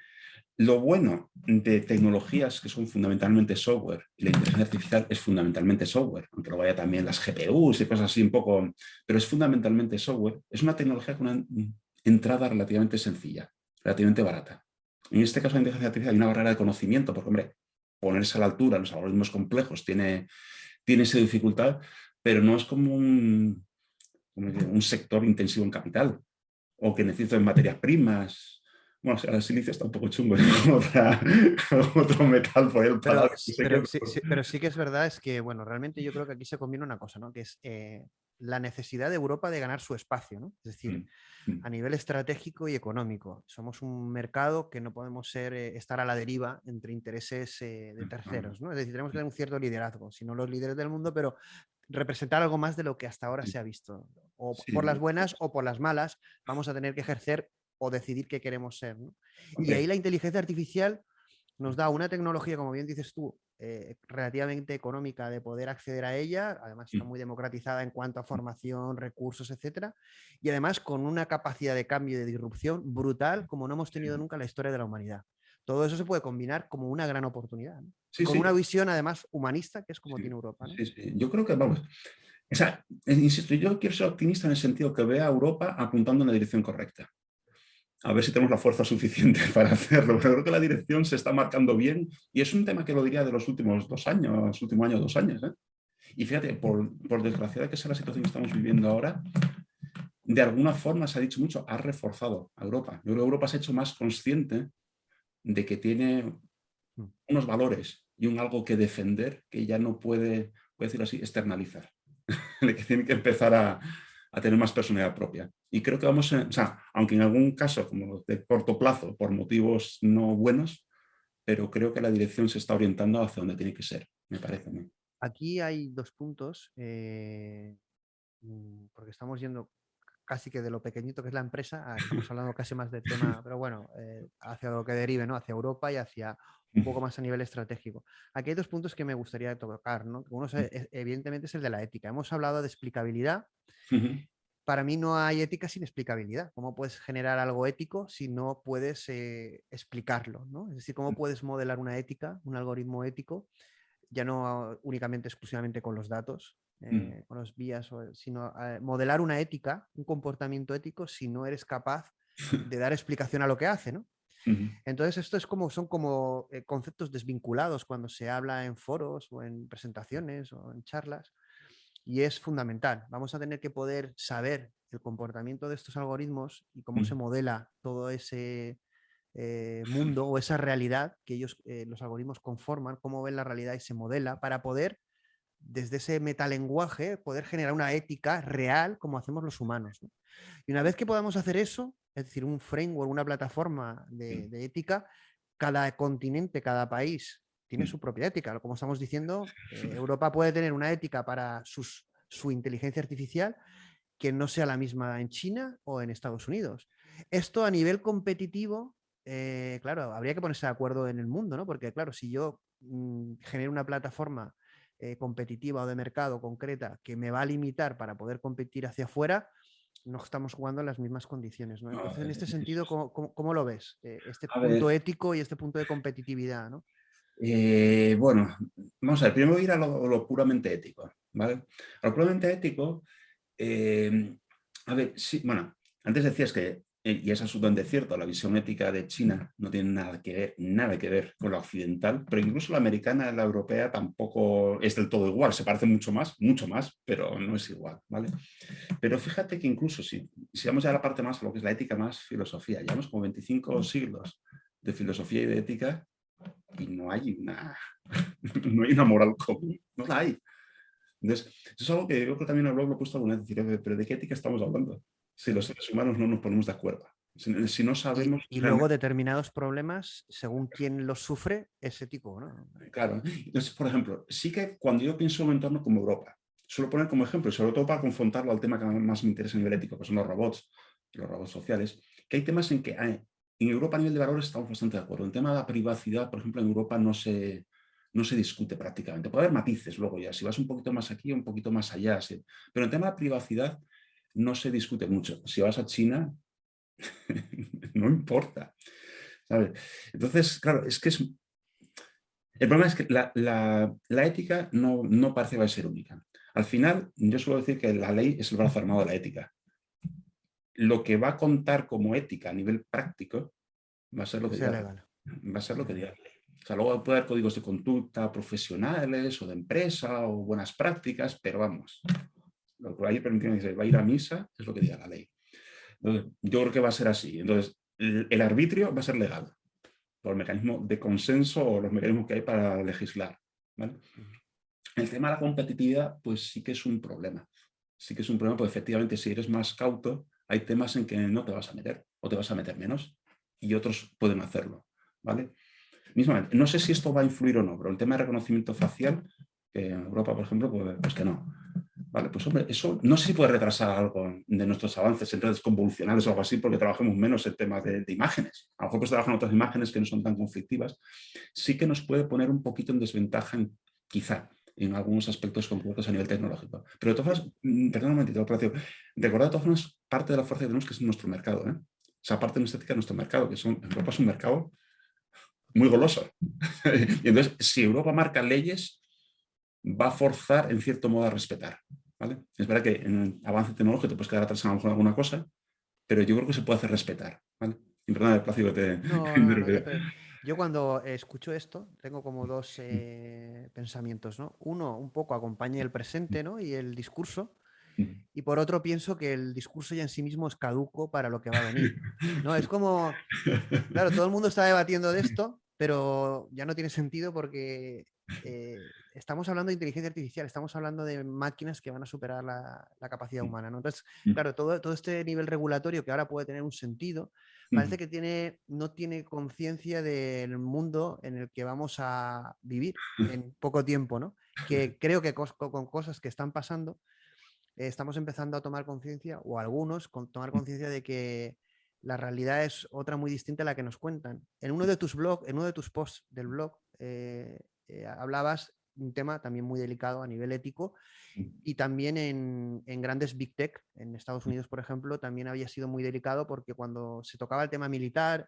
Lo bueno de tecnologías que son fundamentalmente software, y la inteligencia artificial es fundamentalmente software, aunque lo vaya también las GPUs y cosas así un poco, pero es fundamentalmente software, es una tecnología con una entrada relativamente sencilla, relativamente barata. En este caso, la inteligencia artificial hay una barrera de conocimiento, porque, hombre, ponerse a la altura en los algoritmos complejos tiene esa dificultad, pero no es como un sector intensivo en capital o que necesiten materias primas. Bueno, o sea, el silicio está un poco chungo, es otro metal por el Pero, palado. pero sí que es verdad, es que, bueno, realmente yo creo que aquí se combina una cosa, ¿no? Que es la necesidad de Europa de ganar su espacio, ¿no? Es decir, a nivel estratégico y económico. Somos un mercado que no podemos estar a la deriva entre intereses de terceros, ¿no? Es decir, tenemos que tener un cierto liderazgo, si no los líderes del mundo, pero representar algo más de lo que hasta ahora se ha visto. O por las Sí, buenas o por las malas, vamos a tener que ejercer o decidir qué queremos ser, ¿no? Y ahí hombre, la inteligencia artificial nos da una tecnología, como bien dices tú, relativamente económica de poder acceder a ella, además está muy democratizada en cuanto a formación, recursos, etcétera, y además con una capacidad de cambio y de disrupción brutal como no hemos tenido nunca en la historia de la humanidad. Todo eso se puede combinar como una gran oportunidad, ¿no? Y sí, con una sí, visión además humanista, que es como sí, tiene Europa, ¿no? sí, sí. Yo creo que, vamos, o sea, insisto, yo quiero ser optimista en el sentido que vea a Europa apuntando en la dirección correcta. A ver si tenemos la fuerza suficiente para hacerlo. Pero creo que la dirección se está marcando bien y es un tema que lo diría de los últimos 2 años, último año, 2 años. ¿Eh? Y fíjate, por desgraciada que sea la situación que estamos viviendo ahora, de alguna forma se ha dicho mucho, ha reforzado a Europa. Yo creo que Europa se ha hecho más consciente de que tiene unos valores y un algo que defender que ya no puede, voy a decirlo así, externalizar. De que tiene que empezar a tener más personalidad propia. Y creo que vamos, o sea, aunque en algún caso, como de corto plazo, por motivos no buenos, pero creo que la dirección se está orientando hacia donde tiene que ser, me parece a mí. Aquí hay dos puntos, porque estamos yendo casi que de lo pequeñito que es la empresa, estamos hablando casi más del tema, pero bueno, hacia lo que derive, ¿no? Hacia Europa y hacia un poco más a nivel estratégico. Aquí hay dos puntos que me gustaría tocar, ¿no? Uno, evidentemente, es el de la ética. Hemos hablado de explicabilidad. Para mí no hay ética sin explicabilidad. ¿Cómo puedes generar algo ético si no puedes explicarlo, ¿no? Es decir, ¿cómo puedes modelar una ética, un algoritmo ético, ya no únicamente, exclusivamente con los datos, con los vías, sino modelar una ética, un comportamiento ético, si no eres capaz de dar explicación a lo que hace, ¿no? Entonces, esto es como, son como conceptos desvinculados cuando se habla en foros o en presentaciones o en charlas, y es fundamental. Vamos a tener que poder saber el comportamiento de estos algoritmos y cómo se modela todo ese mundo o esa realidad que ellos, los algoritmos conforman, cómo ven la realidad y se modela para poder, desde ese metalenguaje, poder generar una ética real como hacemos los humanos, ¿no? Y una vez que podamos hacer eso, es decir, un framework, una plataforma de ética, cada continente, cada país tiene su propia ética. Como estamos diciendo, Europa puede tener una ética para su inteligencia artificial que no sea la misma en China o en Estados Unidos. Esto a nivel competitivo, claro, habría que ponerse de acuerdo en el mundo, ¿no? Porque, claro, si yo genero una plataforma competitiva o de mercado concreta que me va a limitar para poder competir hacia afuera, no estamos jugando en las mismas condiciones, ¿no? Entonces, en este sentido, ¿cómo lo ves? Este A punto ver, ético y este punto de competitividad, ¿no? bueno, vamos a ver, primero ir a lo puramente ético, ¿vale? A lo puramente ético, a ver, sí, bueno, antes decías que, y es absolutamente cierto, la visión ética de China no tiene nada que ver con la occidental, pero incluso la americana y la europea tampoco es del todo igual, se parece mucho más, pero no es igual, ¿vale? Pero fíjate que incluso si vamos ya a la parte más, a lo que es la ética más filosofía, llevamos como 25 siglos de filosofía y de ética y no hay no hay una moral común, no la hay. Entonces, eso es algo que yo creo que también el blog lo he puesto alguna vez, decir, pero ¿de qué ética estamos hablando? Si los seres humanos no nos ponemos de acuerdo. Si no sabemos Y luego realmente, determinados problemas, según quién los sufre, es ético, ¿no? claro. Entonces, por ejemplo, sí que cuando yo pienso en un entorno como Europa, suelo poner como ejemplo, y sobre todo para confrontarlo al tema que más me interesa a nivel ético, que son los robots sociales, que hay temas en que en Europa a nivel de valores estamos bastante de acuerdo. El tema de la privacidad, por ejemplo, en Europa no se discute prácticamente. Puede haber matices luego ya, si vas un poquito más aquí, un poquito más allá. Sí. Pero el tema de privacidad no se discute mucho. Si vas a China, no importa. ¿Sabes? Entonces, claro, es que el problema es que la ética no parece que va a ser única. Al final, yo suelo decir que la ley es el brazo armado de la ética. Lo que va a contar como ética a nivel práctico va a ser lo Que que sea diga, legal. va a ser lo que diga la ley. O sea, luego puede haber códigos de conducta profesionales o de empresa o buenas prácticas, pero vamos, lo que va a ir permitiendo que se va a ir a misa es lo que diga la ley. Entonces, yo creo que va a ser así. Entonces, el arbitrio va a ser legal, por el mecanismo de consenso o los mecanismos que hay para legislar, ¿vale? El tema de la competitividad, pues sí que es un problema. Sí que es un problema, porque efectivamente si eres más cauto, hay temas en que no te vas a meter o te vas a meter menos y otros pueden hacerlo, ¿vale? Mismamente, no sé si esto va a influir o no, pero el tema de reconocimiento facial, que en Europa, por ejemplo, pues que no. Vale, pues hombre, eso no sé si puede retrasar algo de nuestros avances en redes convolucionales o algo así, porque trabajemos menos en temas de imágenes. A lo mejor pues trabajan otras imágenes que no son tan conflictivas. Sí que nos puede poner un poquito en desventaja, quizá, en algunos aspectos concretos a nivel tecnológico. Pero de todas formas, perdón un momentito, Horacio, recordad de todas formas parte de la fuerza que tenemos que es nuestro mercado. O sea, parte de nuestra estética es nuestro mercado, que Europa es un mercado muy goloso. Y entonces, si Europa marca leyes, va a forzar en cierto modo a respetar. ¿Vale? Es verdad que en el avance tecnológico te puedes quedar atrás a lo mejor alguna cosa, pero yo creo que se puede hacer respetar. ¿Vale? Y perdona, Plácido, que te No, no, no, yo cuando escucho esto tengo como dos pensamientos, ¿no? Uno, un poco acompañe el presente, ¿no? Y el discurso. Y por otro, pienso que el discurso ya en sí mismo es caduco para lo que va a venir. ¿No? Es como, claro, todo el mundo está debatiendo de esto, pero ya no tiene sentido porque estamos hablando de inteligencia artificial, estamos hablando de máquinas que van a superar la capacidad humana, ¿no? Entonces, claro, todo este nivel regulatorio que ahora puede tener un sentido, parece que no tiene conciencia del mundo en el que vamos a vivir en poco tiempo, ¿no? Que creo que con cosas que están pasando, estamos empezando a tomar conciencia, o algunos, tomar conciencia de que la realidad es otra muy distinta a la que nos cuentan. En uno de tus blogs, en uno de tus posts del blog, hablabas un tema también muy delicado a nivel ético, y también en grandes Big Tech, en Estados Unidos, por ejemplo, también había sido muy delicado porque cuando se tocaba el tema militar,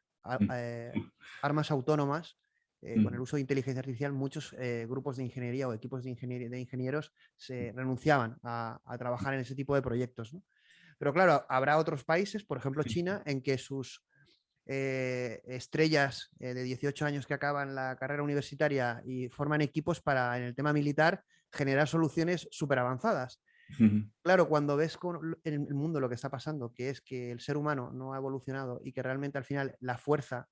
armas autónomas, con el uso de inteligencia artificial, muchos grupos de ingeniería o equipos de ingenieros se renunciaban a trabajar en ese tipo de proyectos, ¿no? Pero claro, habrá otros países, por ejemplo China, en que sus estrellas de 18 años que acaban la carrera universitaria y forman equipos para, en el tema militar, generar soluciones súper avanzadas. Claro, cuando ves en el mundo lo que está pasando, que es que el ser humano no ha evolucionado y que realmente al final la fuerza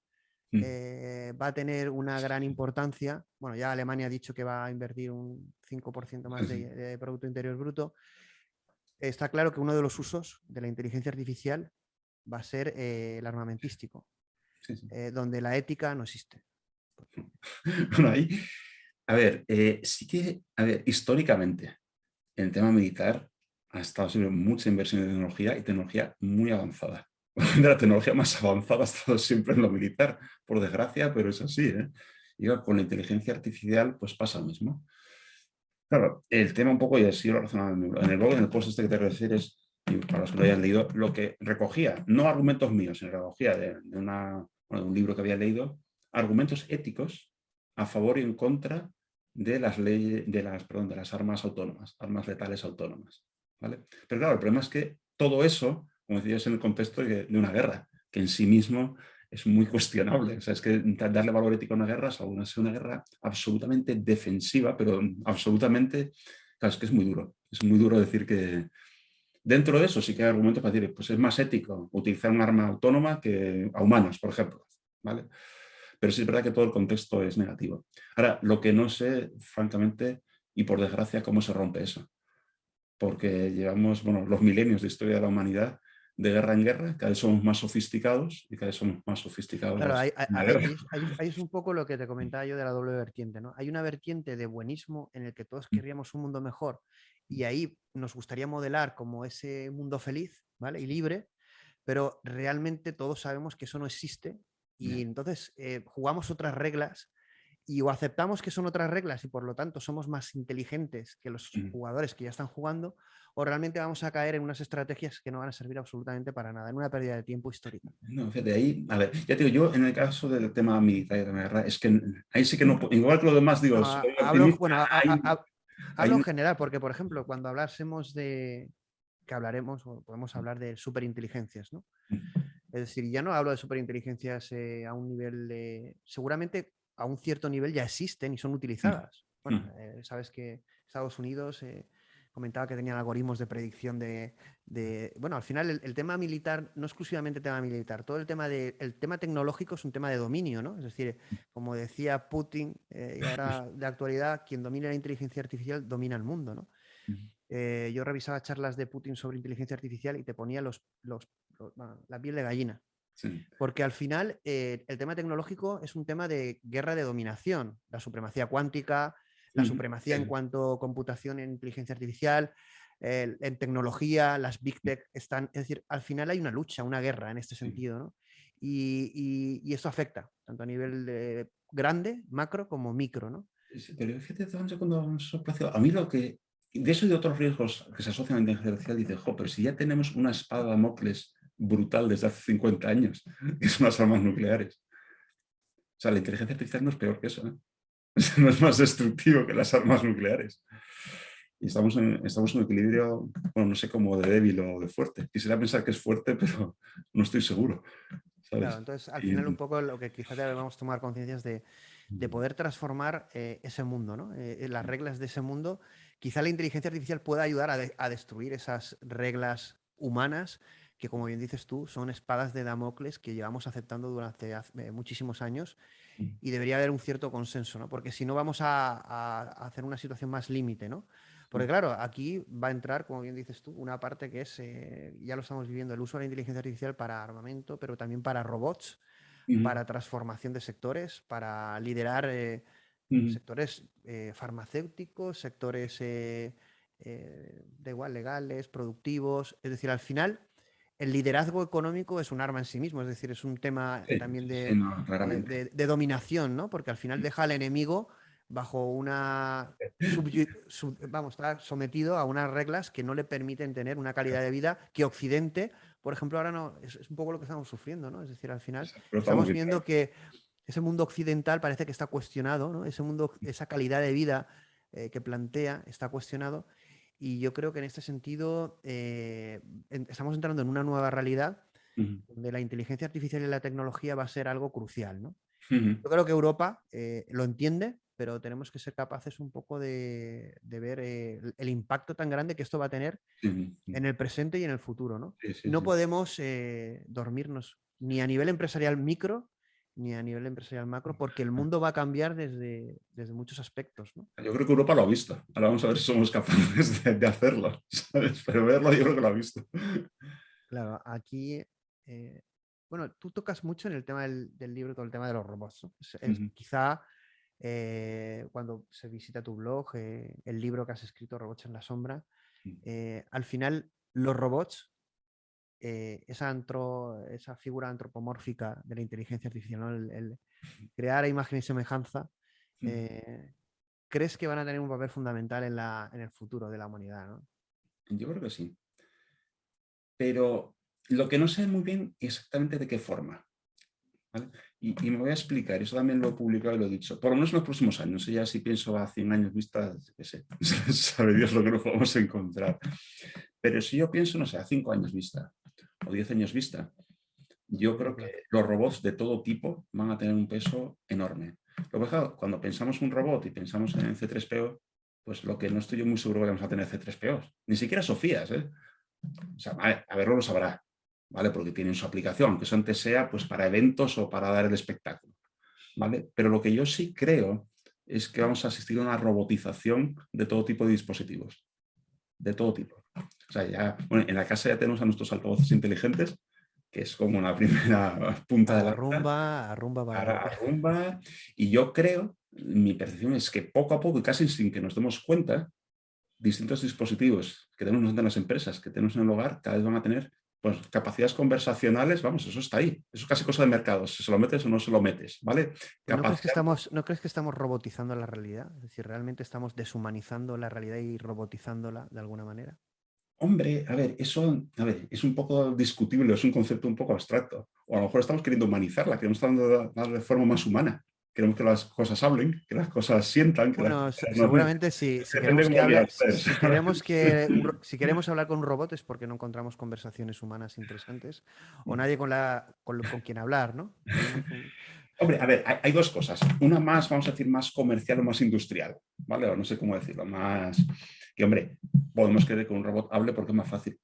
va a tener una gran importancia. Bueno, ya Alemania ha dicho que va a invertir un 5% más de Producto Interior Bruto. Está claro que uno de los usos de la inteligencia artificial va a ser el armamentístico, donde la ética no existe. Bueno, ahí, a ver, sí que, a ver, históricamente, en el tema militar ha estado siempre mucha inversión en tecnología y tecnología muy avanzada. La tecnología más avanzada ha estado siempre en lo militar, por desgracia, pero es así, ¿eh? Y con la inteligencia artificial, pues pasa lo mismo. Claro, el tema un poco, y así lo razonaba en el blog, en el post este que te refieres, y para los que lo hayan leído, lo que recogía, no argumentos míos, sino recogía de un libro que había leído, argumentos éticos a favor y en contra de las leyes, perdón, de las armas autónomas, armas letales autónomas. ¿Vale? Pero claro, el problema es que todo eso, como decía, es en el contexto de una guerra, que en sí mismo es muy cuestionable. O sea, es que darle valor ético a una guerra es una guerra absolutamente defensiva, pero absolutamente, claro, es que es muy duro. Es muy duro decir que dentro de eso sí que hay argumentos para decir, pues es más ético utilizar un arma autónoma que a humanos, por ejemplo. ¿Vale? Pero sí es verdad que todo el contexto es negativo. Ahora, lo que no sé, francamente, y por desgracia, cómo se rompe eso. Porque llevamos, bueno, los milenios de historia de la humanidad de guerra en guerra, cada vez somos más sofisticados y cada vez somos más Claro, sofisticados ahí, en la guerra. ahí es un poco lo que te comentaba yo de la doble vertiente, ¿no? Hay una vertiente de buenismo en el que todos querríamos un mundo mejor y ahí nos gustaría modelar como ese mundo feliz, ¿vale? Y libre, pero realmente todos sabemos que eso no existe y entonces jugamos otras reglas y o aceptamos que son otras reglas y por lo tanto somos más inteligentes que los jugadores que ya están jugando, o realmente vamos a caer en unas estrategias que no van a servir absolutamente para nada, en una pérdida de tiempo histórica. No, fíjate, ahí, a ver, ya te digo, yo en el caso del tema militar y de la guerra, es que ahí sí que no, igual que lo demás, digo, No, soy hablo, optimista, bueno, hablo hay en general, porque por ejemplo, cuando hablásemos de, que hablaremos, o podemos hablar de superinteligencias, ¿no? Es decir, ya no hablo de superinteligencias a un nivel de, seguramente a un cierto nivel ya existen y son utilizadas. Bueno, sabes que Estados Unidos comentaba que tenían algoritmos de predicción bueno, al final el tema militar, no exclusivamente tema militar, todo el tema tecnológico es un tema de dominio, ¿no? Es decir, como decía Putin, y ahora de actualidad, quien domine la inteligencia artificial domina el mundo, ¿no? Yo revisaba charlas de Putin sobre inteligencia artificial y te ponía bueno, la piel de gallina. Sí. Porque al final el tema tecnológico es un tema de guerra de dominación, la supremacía cuántica, la supremacía en cuanto a computación en inteligencia artificial, en tecnología, las big tech están, es decir, al final hay una lucha, una guerra en este sentido, ¿no? Y eso afecta, tanto a nivel grande, macro, como micro, ¿no? Sí, pero fíjate, cuando a mí lo que, de eso y de otros riesgos que se asocian a la inteligencia artificial, dice, jo, pero si ya tenemos una espada de Damocles brutal desde hace 50 años, que son las armas nucleares. O sea, la inteligencia artificial no es peor que eso, ¿eh? No es más destructivo que las armas nucleares. Y estamos en un equilibrio, bueno, no sé cómo de débil o de fuerte. Quisiera pensar que es fuerte, pero no estoy seguro, ¿sabes? Claro, entonces al final un poco lo que quizás debemos tomar conciencia es de poder transformar ese mundo, ¿no? Las reglas de ese mundo. Quizá la inteligencia artificial pueda ayudar a destruir esas reglas humanas que, como bien dices tú, son espadas de Damocles que llevamos aceptando durante muchísimos años y debería haber un cierto consenso, ¿no? Porque si no vamos a hacer una situación más límite, ¿no? Porque claro, aquí va a entrar, como bien dices tú, una parte que es, ya lo estamos viviendo, el uso de la inteligencia artificial para armamento, pero también para robots, para transformación de sectores, para liderar sectores farmacéuticos, sectores da igual, legales, productivos. Es decir, al final el liderazgo económico es un arma en sí mismo, es decir, es un tema también No, claramente. de dominación, ¿no? Porque al final deja al enemigo bajo una... vamos, está sometido a unas reglas que no le permiten tener una calidad de vida que Occidente, por ejemplo, ahora no, es un poco lo que estamos sufriendo, ¿no? Es decir, al final Pero estamos estamos bien. viendo que ese mundo occidental parece que está cuestionado, ¿no? Ese mundo, esa calidad de vida que plantea está cuestionado. Y yo creo que en este sentido estamos entrando en una nueva realidad donde la inteligencia artificial y la tecnología va a ser algo crucial, ¿no? Yo creo que Europa lo entiende, pero tenemos que ser capaces un poco de ver el impacto tan grande que esto va a tener en el presente y en el futuro, ¿no? Sí, sí, No sí. podemos dormirnos ni a nivel empresarial micro ni a nivel empresarial macro, porque el mundo va a cambiar desde muchos aspectos, ¿no? Yo creo que Europa lo ha visto. Ahora vamos a ver si somos capaces de hacerlo, ¿sabes? Pero verlo yo creo que lo ha visto. Claro, aquí, bueno, tú tocas mucho en el tema del libro, todo el tema de los robots, ¿no? Quizá cuando se visita tu blog, el libro que has escrito, Robots en la Sombra, al final los robots, esa figura antropomórfica de la inteligencia artificial, ¿no? El crear imagen y semejanza, ¿crees que van a tener un papel fundamental en el futuro de la humanidad, ¿no? Yo creo que sí. Pero lo que no sé muy bien exactamente de qué forma. ¿Vale? Y me voy a explicar, eso también lo he publicado y lo he dicho, por lo menos en los próximos años, no sé ya si pienso a 100 años vista, qué sé, sabe Dios lo que nos podemos encontrar. Pero si yo pienso, no sé, a 5 años vista o 10 años vista, yo creo que los robots de todo tipo van a tener un peso enorme. Lo que pasa, cuando pensamos un robot y pensamos en C3PO, pues lo que no estoy yo muy seguro que vamos a tener C3POs, ni siquiera Sofías, ¿eh? O sea, a verlo lo sabrá, ¿vale? Porque tienen su aplicación, aunque eso antes sea pues, para eventos o para dar el espectáculo, ¿vale? Pero lo que yo sí creo es que vamos a asistir a una robotización de todo tipo de dispositivos, de todo tipo. O sea, ya, bueno, en la casa ya tenemos a nuestros altavoces inteligentes, que es como una primera punta de la Arrumba para cara arriba. a rumba, y yo creo, mi percepción es que poco a poco y casi sin que nos demos cuenta, distintos dispositivos que tenemos en las empresas, que tenemos en el hogar, cada vez van a tener pues, capacidades conversacionales, vamos, eso está ahí. Eso es casi cosa de mercado, si se lo metes o no se lo metes, ¿vale? Pero Capacidad... ¿no crees que estamos robotizando la realidad? Es decir, ¿realmente estamos deshumanizando la realidad y robotizándola de alguna manera? Hombre, a ver, eso es un poco discutible, es un concepto un poco abstracto. O a lo mejor estamos queriendo humanizarla, queremos darle de forma más humana. Queremos que las cosas hablen, que las cosas sientan, que las Bueno, cosas... seguramente si Depende queremos de que cómo lo hable, quieras hacer, ¿sabes? si queremos hablar con un robot es porque no encontramos conversaciones humanas interesantes o nadie con quien hablar, ¿no? Tenemos un... Hombre, a ver, hay dos cosas. Una más, vamos a decir, más comercial o más industrial. ¿vale? O no sé cómo decirlo, más que, hombre, podemos querer que un robot hable porque es más fácil.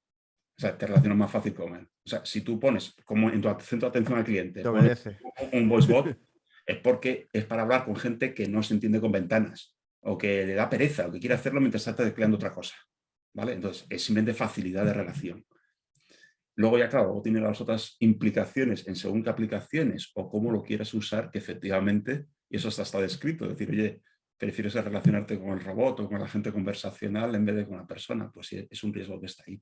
O sea, te relacionas más fácil con él. O sea, si tú pones, como en tu centro de atención al cliente, Te pones obedece. un voice bot, es porque es para hablar con gente que no se entiende con ventanas, o que le da pereza, o que quiere hacerlo mientras está tecleando otra cosa, ¿vale? Entonces, es simplemente facilidad de relación. Luego ya, claro, luego tiene las otras implicaciones en según qué aplicaciones o cómo lo quieras usar, que efectivamente, y eso está descrito, es decir, oye, prefieres relacionarte con el robot o con la gente conversacional en vez de con la persona, pues sí, es un riesgo que está ahí.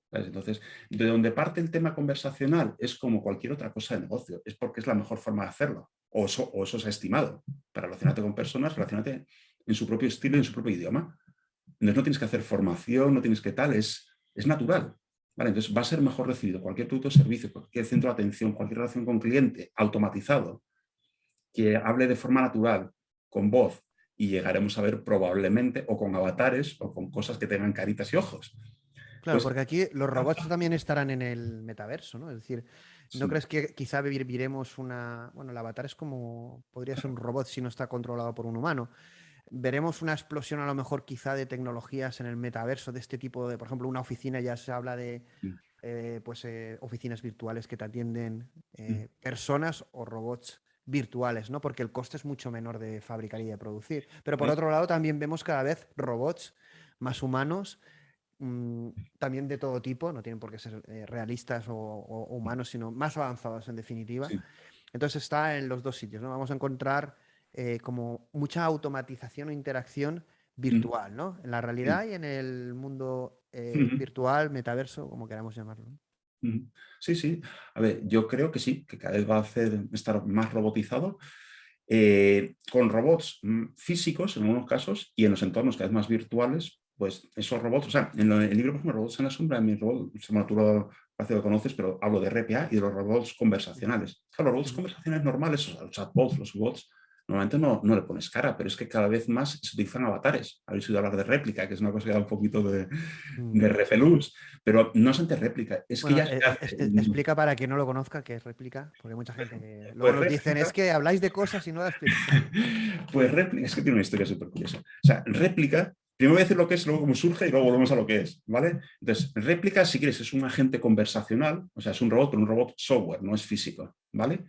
¿Sabes? Entonces, de donde parte el tema conversacional es como cualquier otra cosa de negocio, es porque es la mejor forma de hacerlo, o eso se ha estimado. Para relacionarte con personas, relacionarte en su propio estilo y en su propio idioma. Entonces no tienes que hacer formación, no tienes que tal, es natural. ¿Vale? Entonces va a ser mejor recibido cualquier producto o servicio, cualquier centro de atención, cualquier relación con cliente automatizado, que hable de forma natural, con voz, y llegaremos a ver probablemente o con avatares o con cosas que tengan caritas y ojos. Claro, Pues, porque aquí los robots también estarán en el metaverso, ¿no? Es decir, ¿no sí, crees que quizá viviremos una... Bueno, el avatar es como... Podría ser un robot si no está controlado por un humano. Veremos una explosión a lo mejor quizá de tecnologías en el metaverso de este tipo de, por ejemplo, una oficina ya se habla de oficinas virtuales que te atienden personas o robots virtuales, ¿no? Porque el coste es mucho menor de fabricar y de producir. Pero por otro lado también vemos cada vez robots más humanos, mm, también de todo tipo, no tienen por qué ser realistas o humanos, sino más avanzados en definitiva. sí. Entonces está en los dos sitios, ¿no? Vamos a encontrar como mucha automatización o interacción virtual, ¿no? En la realidad y en el mundo virtual, metaverso, como queramos llamarlo. ¿No? Sí, sí. A ver, yo creo que sí, que cada vez va a estar más robotizado, con robots físicos en algunos casos y en los entornos cada vez más virtuales, pues esos robots, o sea, en el libro, por ejemplo, Robots en la Sombra, en mi robot, tú parece que lo conoces, pero hablo de RPA y de los robots conversacionales. Claro, los robots Ujú. conversacionales normales, o sea, los chatbots, los bots, normalmente no le pones cara, pero es que cada vez más se utilizan avatares. Habéis oído hablar de réplica, que es una cosa que da un poquito de Sí. repelús, pero no es ante réplica, es que Bueno, ya se hace. explica para quien no lo conozca qué es réplica, porque hay mucha gente que luego Pues nos dicen es réplica, que habláis de cosas y no las explicáis. pues réplica, es que tiene una historia súper curiosa. O sea, réplica, primero voy a decir lo que es, luego cómo surge y luego volvemos a lo que es, ¿vale? Entonces, réplica, si quieres, es un agente conversacional, o sea, es un robot, pero un robot software, no es físico, ¿vale?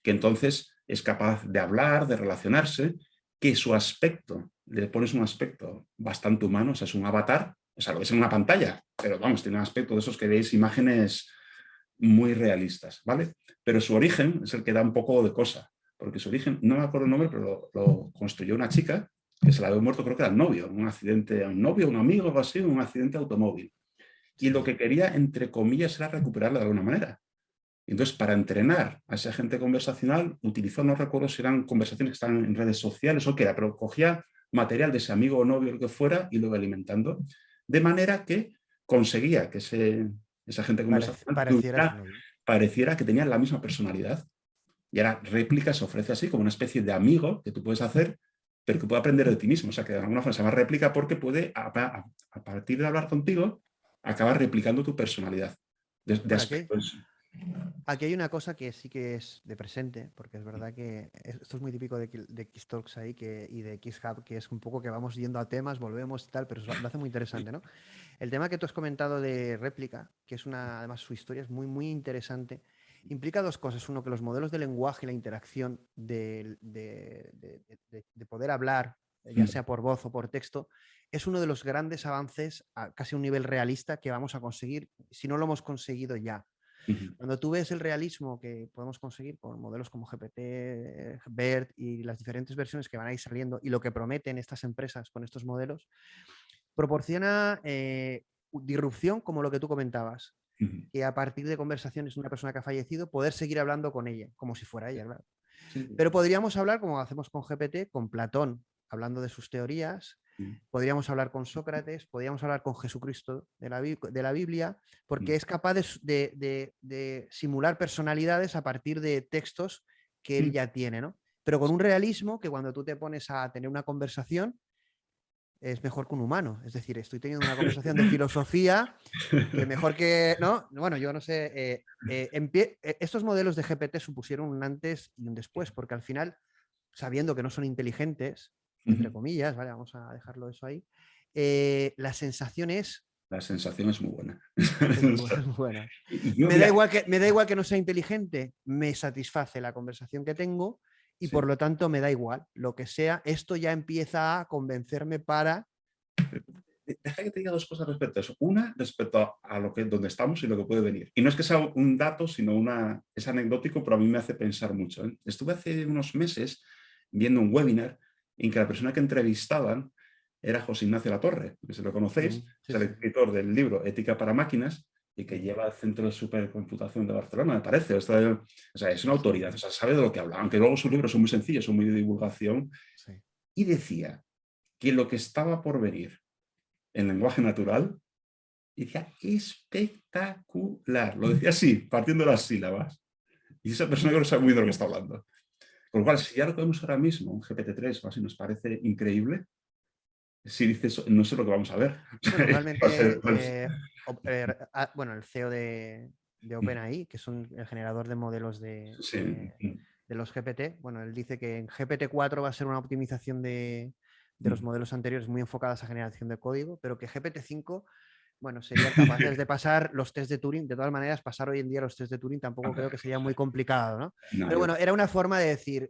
Que entonces es capaz de hablar, de relacionarse, que su aspecto, le pones un aspecto bastante humano, o sea, es un avatar, o sea, lo ves en una pantalla, pero vamos, tiene un aspecto de esos que veis imágenes muy realistas, ¿vale? Pero su origen es el que da un poco de cosa, porque su origen, no me acuerdo el nombre, pero lo construyó una chica que se la había muerto, creo que era el novio, un accidente, un novio, un amigo, algo así, un accidente automóvil. Y lo Sí. que quería, entre comillas, era recuperarla de alguna manera. Y entonces, para entrenar a ese agente conversacional, utilizó, no recuerdo si eran conversaciones que estaban en redes sociales o qué era, pero cogía material de ese amigo o novio, lo que fuera, y lo iba alimentando. De manera que conseguía que ese agente conversacional Pareciera su novio. pareciera que tenían la misma personalidad. Y ahora réplica se ofrece así como una especie de amigo que tú puedes hacer, pero que puede aprender de ti mismo. O sea, que de alguna forma se llama réplica porque puede, a partir de hablar contigo, acabar replicando tu personalidad de Bueno, aquí, aspectos. aquí hay una cosa que sí que es de presente, porque es verdad que esto es muy típico de Xtalks ahí y de XHub, que es un poco que vamos yendo a temas, volvemos y tal, pero lo hace muy interesante, ¿no? El tema que tú has comentado de réplica, que es además su historia es muy, muy interesante, implica dos cosas. Uno, que los modelos de lenguaje y la interacción de poder hablar, ya sea por voz o por texto, es uno de los grandes avances a casi un nivel realista que vamos a conseguir, si no lo hemos conseguido ya. Cuando tú ves el realismo que podemos conseguir con modelos como GPT, BERT y las diferentes versiones que van a ir saliendo y lo que prometen estas empresas con estos modelos, proporciona disrupción como lo que tú comentabas, que a partir de conversaciones de una persona que ha fallecido, poder seguir hablando con ella, como si fuera ella, claro. Pero podríamos hablar, como hacemos con GPT, con Platón, hablando de sus teorías, podríamos hablar con Sócrates, podríamos hablar con Jesucristo de la Biblia, porque es capaz de simular personalidades a partir de textos que él ya tiene, ¿no? Pero con un realismo que cuando tú te pones a tener una conversación, es mejor que un humano. Es decir, estoy teniendo una conversación de filosofía que mejor que, ¿no? Bueno, yo no sé, estos modelos de GPT supusieron un antes y un después, porque al final, sabiendo que no son inteligentes, entre comillas, ¿vale? Vamos a dejarlo eso ahí. La sensación es... La sensación es muy buena. Es muy buena, es muy buena. Y yo, Me da mira, igual me da igual que no sea inteligente, me satisface la conversación que tengo y sí. por lo tanto me da igual. Lo que sea, esto ya empieza a convencerme para... Deja que te diga dos cosas respecto a eso. Una, respecto a lo que, donde estamos y lo que puede venir. Y no es que sea un dato, sino es anecdótico, pero a mí me hace pensar mucho. ¿Eh? Estuve hace unos meses viendo un webinar en que la persona que entrevistaban era José Ignacio Latorre, que si lo conocéis, Sí, es el sí. escritor del libro Ética para Máquinas y que lleva el Centro de Supercomputación de Barcelona, me parece. O sea, es una autoridad, o sea, sabe de lo que habla, aunque luego sus libros son muy sencillos, son muy de divulgación. Sí. Y decía que lo que estaba por venir en lenguaje natural, y decía espectacular. Lo decía así, partiendo las sílabas. Y esa persona que no sabe muy bien de lo que está hablando. Con lo cual, si ya lo que vemos ahora mismo, un GPT-3 o así, nos parece increíble, si dices, no sé lo que vamos a ver. Bueno, Va a ser, realmente, pues, bueno, el CEO de OpenAI, que es el generador de modelos sí, de los GPT, bueno, él dice que en GPT-4 va a ser una optimización de los modelos anteriores muy enfocadas a generación de código, pero que GPT-5, bueno, serían capaces de pasar los test de Turing. De todas maneras, pasar hoy en día los test de Turing tampoco creo que sería muy complicado, ¿no? no, Pero bueno, era una forma de decir,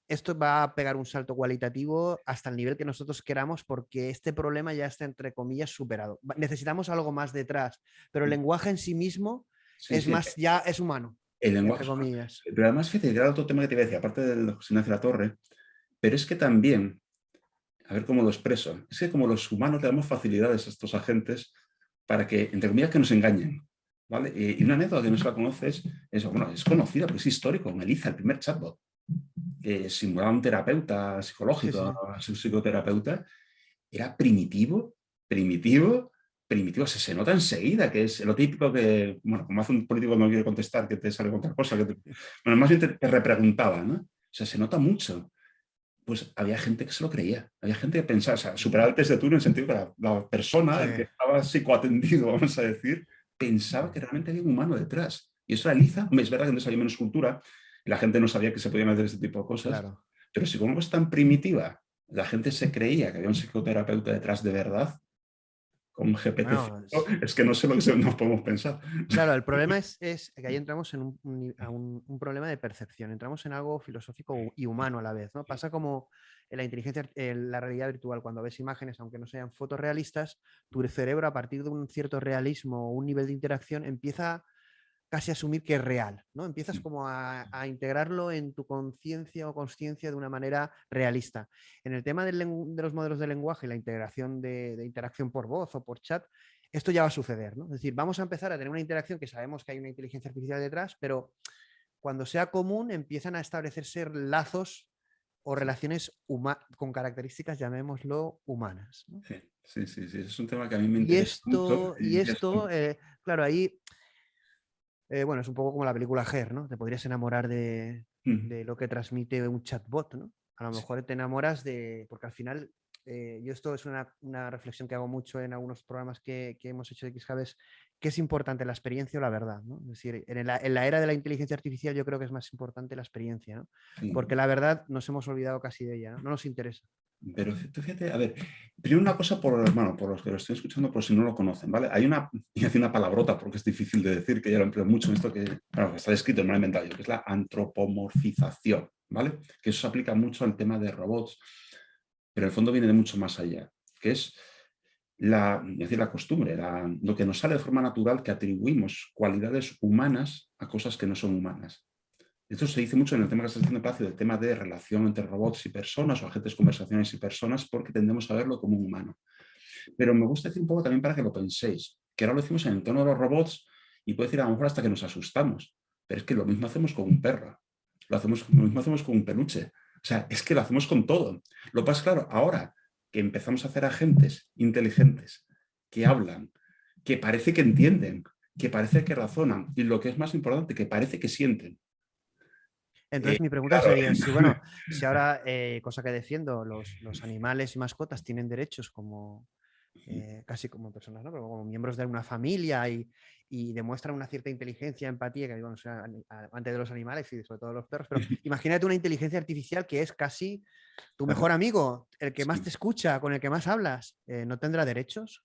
esto va a pegar un salto cualitativo hasta el nivel que nosotros queramos porque este problema ya está, entre comillas, superado. Necesitamos algo más detrás, pero el lenguaje en sí mismo sí, es sí, más, ya es humano, el lenguaje entre es humano. comillas. Pero además, fíjate, era otro tema que te iba a decir, aparte del José Ignacio La Torre, pero es que también, a ver cómo lo expreso, es que como los humanos le damos facilidades a estos agentes para que, entre comillas, que nos engañen. ¿Vale? Y una anécdota que no se la conoces bueno, es conocida, porque es histórico, Melissa, el primer chatbot, que simulaba un terapeuta Sí, psicológico, sí. un psicoterapeuta, era primitivo, primitivo, primitivo. Se nota enseguida que es lo típico que, bueno, como hace un político cuando no quiere contestar, que te sale con otra cosa, bueno, más bien te repreguntaba, ¿no? O sea, se nota mucho. Pues había gente que se lo creía, había gente que pensaba, o sea, superar el test de Turing en el sentido que la persona, Sí. el que estaba psicoatendido, vamos a decir, pensaba que realmente había un humano detrás. Y eso era liza. Hombre, es verdad que antes había menos cultura y la gente no sabía que se podían hacer este tipo de cosas, Claro. pero si como es tan primitiva, la gente se creía que había un psicoterapeuta detrás de verdad, con Bueno, GPT-5, es que no sé lo que nos podemos pensar. claro, el problema es que ahí entramos en un problema de percepción, entramos en algo filosófico y humano a la vez, ¿no? Pasa como en la inteligencia, en la realidad virtual, cuando ves imágenes, aunque no sean fotos realistas, tu cerebro a partir de un cierto realismo o un nivel de interacción empieza casi a asumir que es real, ¿no? Empiezas como a integrarlo en tu conciencia o consciencia de una manera realista. En el tema de los modelos de lenguaje, la integración de interacción por voz o por chat, esto ya va a suceder, ¿no? Es decir, vamos a empezar a tener una interacción que sabemos que hay una inteligencia artificial detrás, pero cuando sea común empiezan a establecerse lazos o relaciones con características, llamémoslo, humanas, ¿no? Sí, sí, sí, es un tema que a mí me Y interesa mucho. esto, y esto claro, ahí bueno, es un poco como la película Her, ¿no? Te podrías enamorar de lo que transmite un chatbot, ¿no? A lo mejor te enamoras de, porque al final, yo esto es una reflexión que hago mucho en algunos programas que hemos hecho de XHub, es qué es importante, la experiencia o la verdad, ¿no? Es decir, en la era de la inteligencia artificial yo creo que es más importante la experiencia, ¿no? Sí. Porque la verdad nos hemos olvidado casi de ella, ¿no? No nos interesa. Pero tú fíjate, a ver, primero una cosa bueno, por los que lo estoy escuchando, por si no lo conocen, ¿vale? Hay y hace una palabrota, porque es difícil de decir, que ya lo empleo mucho en esto, bueno, que está escrito, no lo he inventado yo, que es la antropomorfización, ¿vale? Que eso se aplica mucho al tema de robots, pero en el fondo viene de mucho más allá, que es la costumbre, lo que nos sale de forma natural, que atribuimos cualidades humanas a cosas que no son humanas. Esto se dice mucho en el tema que estás haciendo, Palacio, del tema de relación entre robots y personas o agentes conversaciones y personas, porque tendemos a verlo como un humano. Pero me gusta decir un poco también para que lo penséis, que ahora lo decimos en el tono de los robots y puede decir a lo mejor hasta que nos asustamos, pero es que lo mismo hacemos con un perro, lo mismo hacemos con un peluche. O sea, es que lo hacemos con todo. Lo que pasa, claro, ahora que empezamos a hacer agentes inteligentes que hablan, que parece que entienden, que parece que razonan y lo que es más importante, que parece que sienten. Entonces mi pregunta Claro. sería, si bueno, si ahora, cosa que defiendo, los animales y mascotas tienen derechos casi como personas, ¿no? Pero como miembros de una familia y demuestran una cierta inteligencia, empatía, que digo, no sé, antes de los animales y sobre todo de los perros, pero imagínate una inteligencia artificial que es casi tu mejor amigo, el que más Sí. te escucha, con el que más hablas, ¿no tendrá derechos?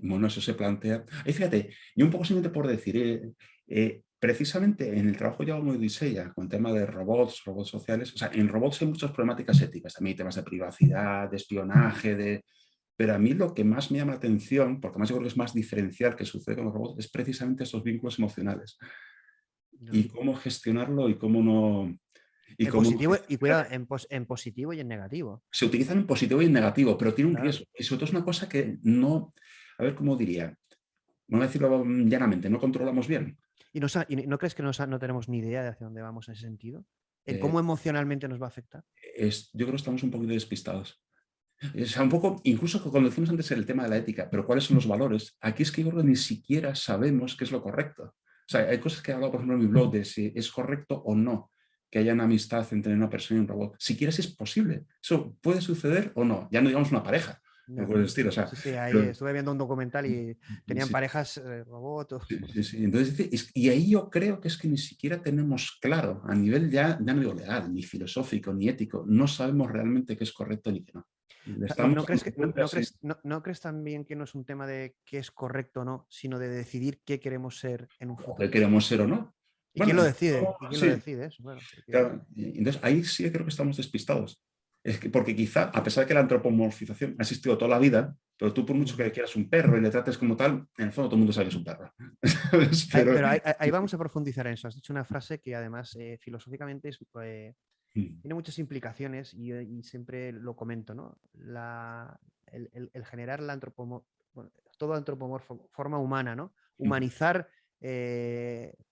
Bueno, eso se plantea. Y fíjate, y un poco simplemente por decir, precisamente en el trabajo yo hago muy Odisea, con el tema de robots, robots sociales, o sea, en robots hay muchas problemáticas éticas, también hay temas de privacidad, de espionaje, pero a mí lo que más me llama la atención, porque además yo creo que es más diferencial que sucede con los robots, es precisamente estos vínculos emocionales No. y cómo gestionarlo y cómo no... Y En cómo no positivo, y gestionar. cuidado, en positivo y en negativo. Se utilizan en positivo y en negativo, pero tiene un Claro. riesgo. Y sobre todo es una cosa que no, a ver cómo diría, vamos a decirlo llanamente, no controlamos bien. ¿Y no crees que no tenemos ni idea de hacia dónde vamos en ese sentido? ¿En Eh, cómo emocionalmente nos va a afectar? yo creo que estamos un poquito despistados. O sea, un poco, incluso cuando decimos antes el tema de la ética, pero ¿cuáles son los valores? Aquí es que yo creo que ni siquiera sabemos qué es lo correcto. O sea, hay cosas que he hablado, por ejemplo, en mi blog de si es correcto o no que haya una amistad entre una persona y un robot. Siquiera si es posible. Eso puede suceder o no. Ya no digamos una pareja. No. Por el estilo, o sea, Sí, sí, ahí pero, estuve viendo un documental y tenían sí, parejas robot. sí, sí, sí. Entonces, y ahí yo creo que es que ni siquiera tenemos claro, a nivel ya no digo legal, ni filosófico, ni ético, no sabemos realmente qué es correcto ni qué no. Estamos ¿No crees, así. no crees también que no es un tema de qué es correcto o no, sino de decidir qué queremos ser en un ¿Qué futuro? queremos ser o no? ¿Y quién Bueno, lo decide? ¿Y quién lo sí, decide eso? Claro, porque... claro. Entonces ahí sí que creo que estamos despistados. Es que, porque quizá, a pesar de que la antropomorfización ha existido toda la vida, pero tú por mucho que quieras un perro y le trates como tal, en el fondo todo el mundo sabe que es un perro. Pero, Pero ahí vamos a profundizar en eso. Has dicho una frase que además filosóficamente tiene muchas implicaciones y siempre lo comento, ¿no? El generar bueno, todo antropomorfo, forma humana, ¿no? Humanizar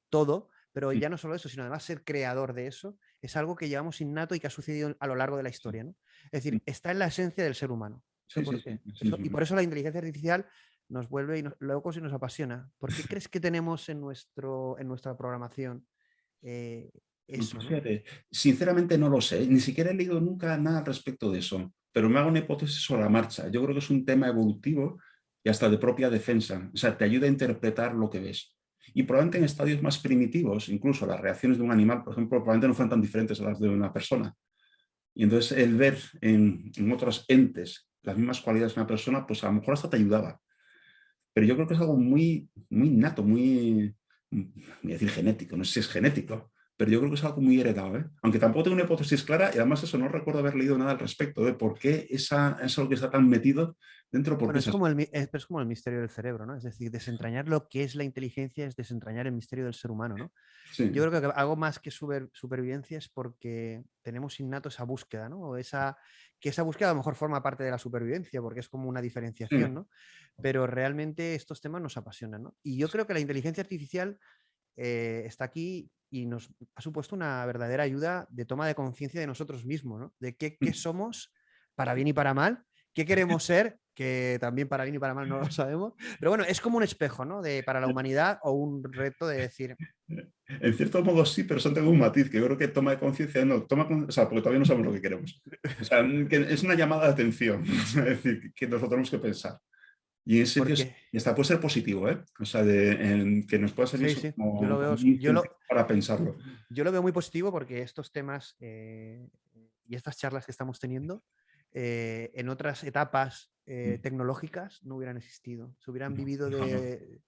todo, pero ya no solo eso, sino además ser creador de eso, es algo que llevamos innato y que ha sucedido a lo largo de la historia, ¿no? Es decir, está en la esencia del ser humano. ¿Eso sí, por sí, sí, qué? sí, Y por eso la inteligencia artificial nos vuelve locos y nos apasiona. ¿Por qué crees que tenemos en nuestra programación eh, eso, Pues ¿no? fíjate, sinceramente no lo sé, ni siquiera he leído nunca nada al respecto de eso, pero me hago una hipótesis sobre la marcha. Yo creo que es un tema evolutivo y hasta de propia defensa, o sea, te ayuda a interpretar lo que ves. Y probablemente en estadios más primitivos, incluso las reacciones de un animal, por ejemplo, probablemente no fueran tan diferentes a las de una persona. Y entonces el ver en otros entes las mismas cualidades de una persona, pues a lo mejor hasta te ayudaba. Pero yo creo que es algo muy, muy innato, muy, voy a decir genético, no sé si es genético, pero yo creo que es algo muy heredado, ¿eh? Aunque tampoco tengo una hipótesis clara y además eso no recuerdo haber leído nada al respecto de por qué es algo que está tan metido dentro, por Bueno, qué es es así. como es como el misterio del cerebro, ¿no? Es decir, desentrañar lo que es la inteligencia es desentrañar el misterio del ser humano, ¿no? Sí. Yo creo que algo más que supervivencia es porque tenemos innato esa búsqueda, ¿no? Que esa búsqueda a lo mejor forma parte de la supervivencia, porque es como una diferenciación, Sí. ¿no? Pero realmente estos temas nos apasionan, ¿no? Y yo creo que la inteligencia artificial está aquí y nos ha supuesto una verdadera ayuda de toma de conciencia de nosotros mismos, ¿no? De qué somos para bien y para mal, qué queremos ser, que también para bien y para mal no lo sabemos. Pero bueno, es como un espejo, ¿no? Para la humanidad o un reto de decir, En cierto modo sí, pero son tengo un matiz que yo creo que toma de conciencia, no, o sea, porque todavía no sabemos lo que queremos. O sea, que es una llamada de atención, es decir, que nosotros tenemos que pensar. Y en ese sentido, porque y hasta puede ser positivo, ¿eh? O sea, que nos pueda servir sí, eso sí, como un incentivo para pensarlo. yo lo veo muy positivo porque estos temas y estas charlas que estamos teniendo en otras etapas tecnológicas no hubieran existido. Se hubieran No, vivido no, no.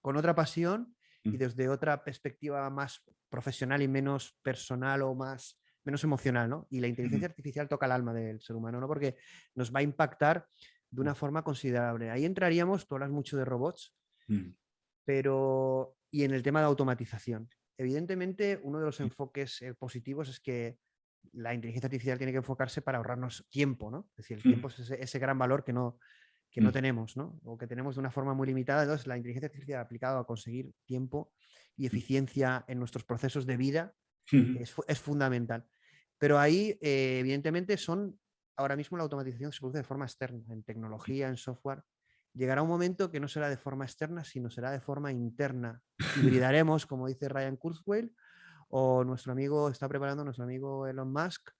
con otra pasión y desde otra perspectiva más profesional y menos personal o menos emocional, ¿no? Y la inteligencia artificial toca el alma del ser humano, ¿no? Porque nos va a impactar de una forma considerable. Ahí entraríamos, tú hablas mucho de robots, pero y en el tema de automatización. Evidentemente, uno de los enfoques positivos es que la inteligencia artificial tiene que enfocarse para ahorrarnos tiempo, ¿no? Es decir, el tiempo es ese gran valor que no tenemos, ¿no? O que tenemos de una forma muy limitada. Entonces, la inteligencia artificial aplicada a conseguir tiempo y eficiencia en nuestros procesos de vida es fundamental. Pero ahí, evidentemente, ahora mismo la automatización se produce de forma externa, en tecnología, en software. Llegará un momento que no será de forma externa, sino será de forma interna. Hibridaremos, como dice Ryan Kurzweil, o nuestro amigo está preparando, nuestro amigo Elon Musk,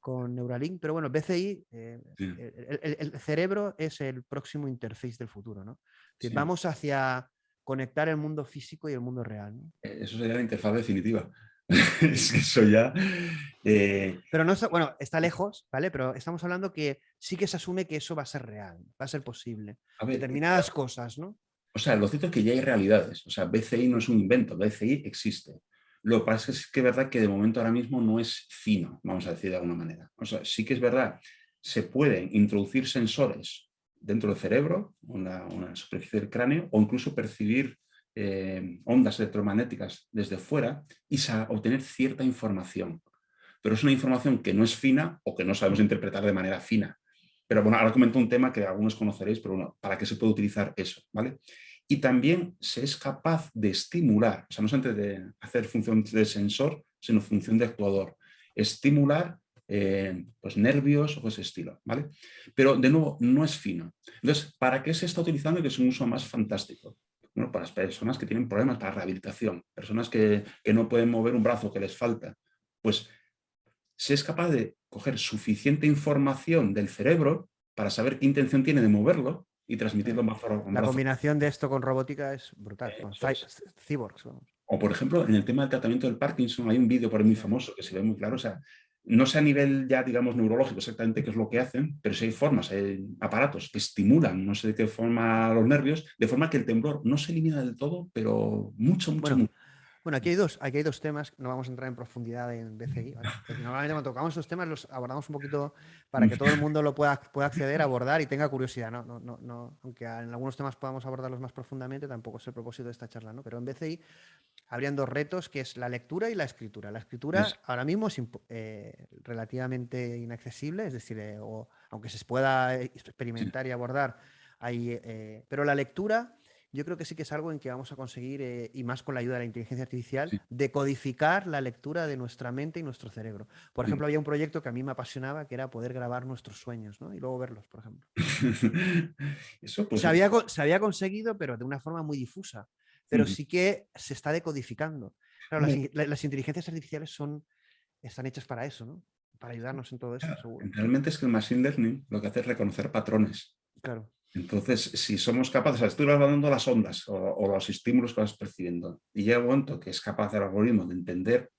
con Neuralink, pero bueno, BCI, Sí, el cerebro es el próximo interface del futuro, ¿no? Es decir, sí. vamos hacia conectar el mundo físico y el mundo real, ¿no? Eso sería la interfaz definitiva. Es que eso ya... Pero no está, bueno, está lejos, ¿vale? Pero estamos hablando que sí que se asume que eso va a ser real, va a ser posible. a ver, Determinadas cosas, ¿no? o sea, lo cierto es que ya hay realidades. O sea, BCI no es un invento, BCI existe. Lo que pasa es que es verdad que de momento ahora mismo no es fino, vamos a decir de alguna manera. O sea, sí que es verdad, se pueden introducir sensores dentro del cerebro, una superficie del cráneo, o incluso percibir ondas electromagnéticas desde fuera y obtener cierta información. Pero es una información que no es fina o que no sabemos interpretar de manera fina. Pero bueno, ahora comento un tema que algunos conoceréis, pero bueno, ¿para qué se puede utilizar eso? ¿Vale? Y también se es capaz de estimular, o sea, no solamente de hacer función de sensor, sino función de actuador. Estimular pues nervios o ese estilo, ¿vale? Pero de nuevo, no es fino. Entonces, ¿para qué se está utilizando? Que es un uso más fantástico. Bueno, para las personas que tienen problemas para rehabilitación, personas que no pueden mover un brazo, que les falta. Pues se es capaz de coger suficiente información del cerebro para saber qué intención tiene de moverlo y transmitirlo a un La brazo. combinación de esto con robótica es brutal. Bueno, Eso es. cyborgs, vamos. O, por ejemplo, en el tema del tratamiento del Parkinson hay un vídeo por ahí muy famoso que se ve muy claro. O sea, no sé a nivel ya, digamos, neurológico exactamente qué es lo que hacen, pero sí hay formas, hay aparatos que estimulan, no sé de qué forma, los nervios, de forma que el temblor no se elimina del todo, pero mucho, mucho, Bueno, mucho. bueno, aquí hay dos temas, no vamos a entrar en profundidad en BCI, ¿vale? Porque normalmente cuando tocamos estos temas los abordamos un poquito para que todo el mundo lo pueda acceder, abordar y tenga curiosidad, ¿no? Aunque en algunos temas podamos abordarlos más profundamente, tampoco es el propósito de esta charla, ¿no? Pero en BCI habrían dos retos, que es la lectura y la escritura. La Es- escritura ahora mismo es relativamente inaccesible, es decir, aunque se pueda sí, experimentar y abordar, pero la lectura yo creo que sí que es algo en que vamos a conseguir, y más con la ayuda de la inteligencia artificial, sí, decodificar la lectura de nuestra mente y nuestro cerebro. Por sí. ejemplo, había un proyecto que a mí me apasionaba, que era poder grabar nuestros sueños, ¿no? Y luego verlos, por ejemplo. Eso, pues, Se había conseguido, pero de una forma muy difusa. Pero sí que se está decodificando. Claro, las inteligencias artificiales están hechas para eso, ¿no? Para ayudarnos en todo eso, seguro. realmente es que el machine learning lo que hace es reconocer patrones. Claro. Entonces, si somos capaces, o sea, estoy grabando las ondas o los estímulos que vas percibiendo y llega un momento que es capaz el algoritmo de entender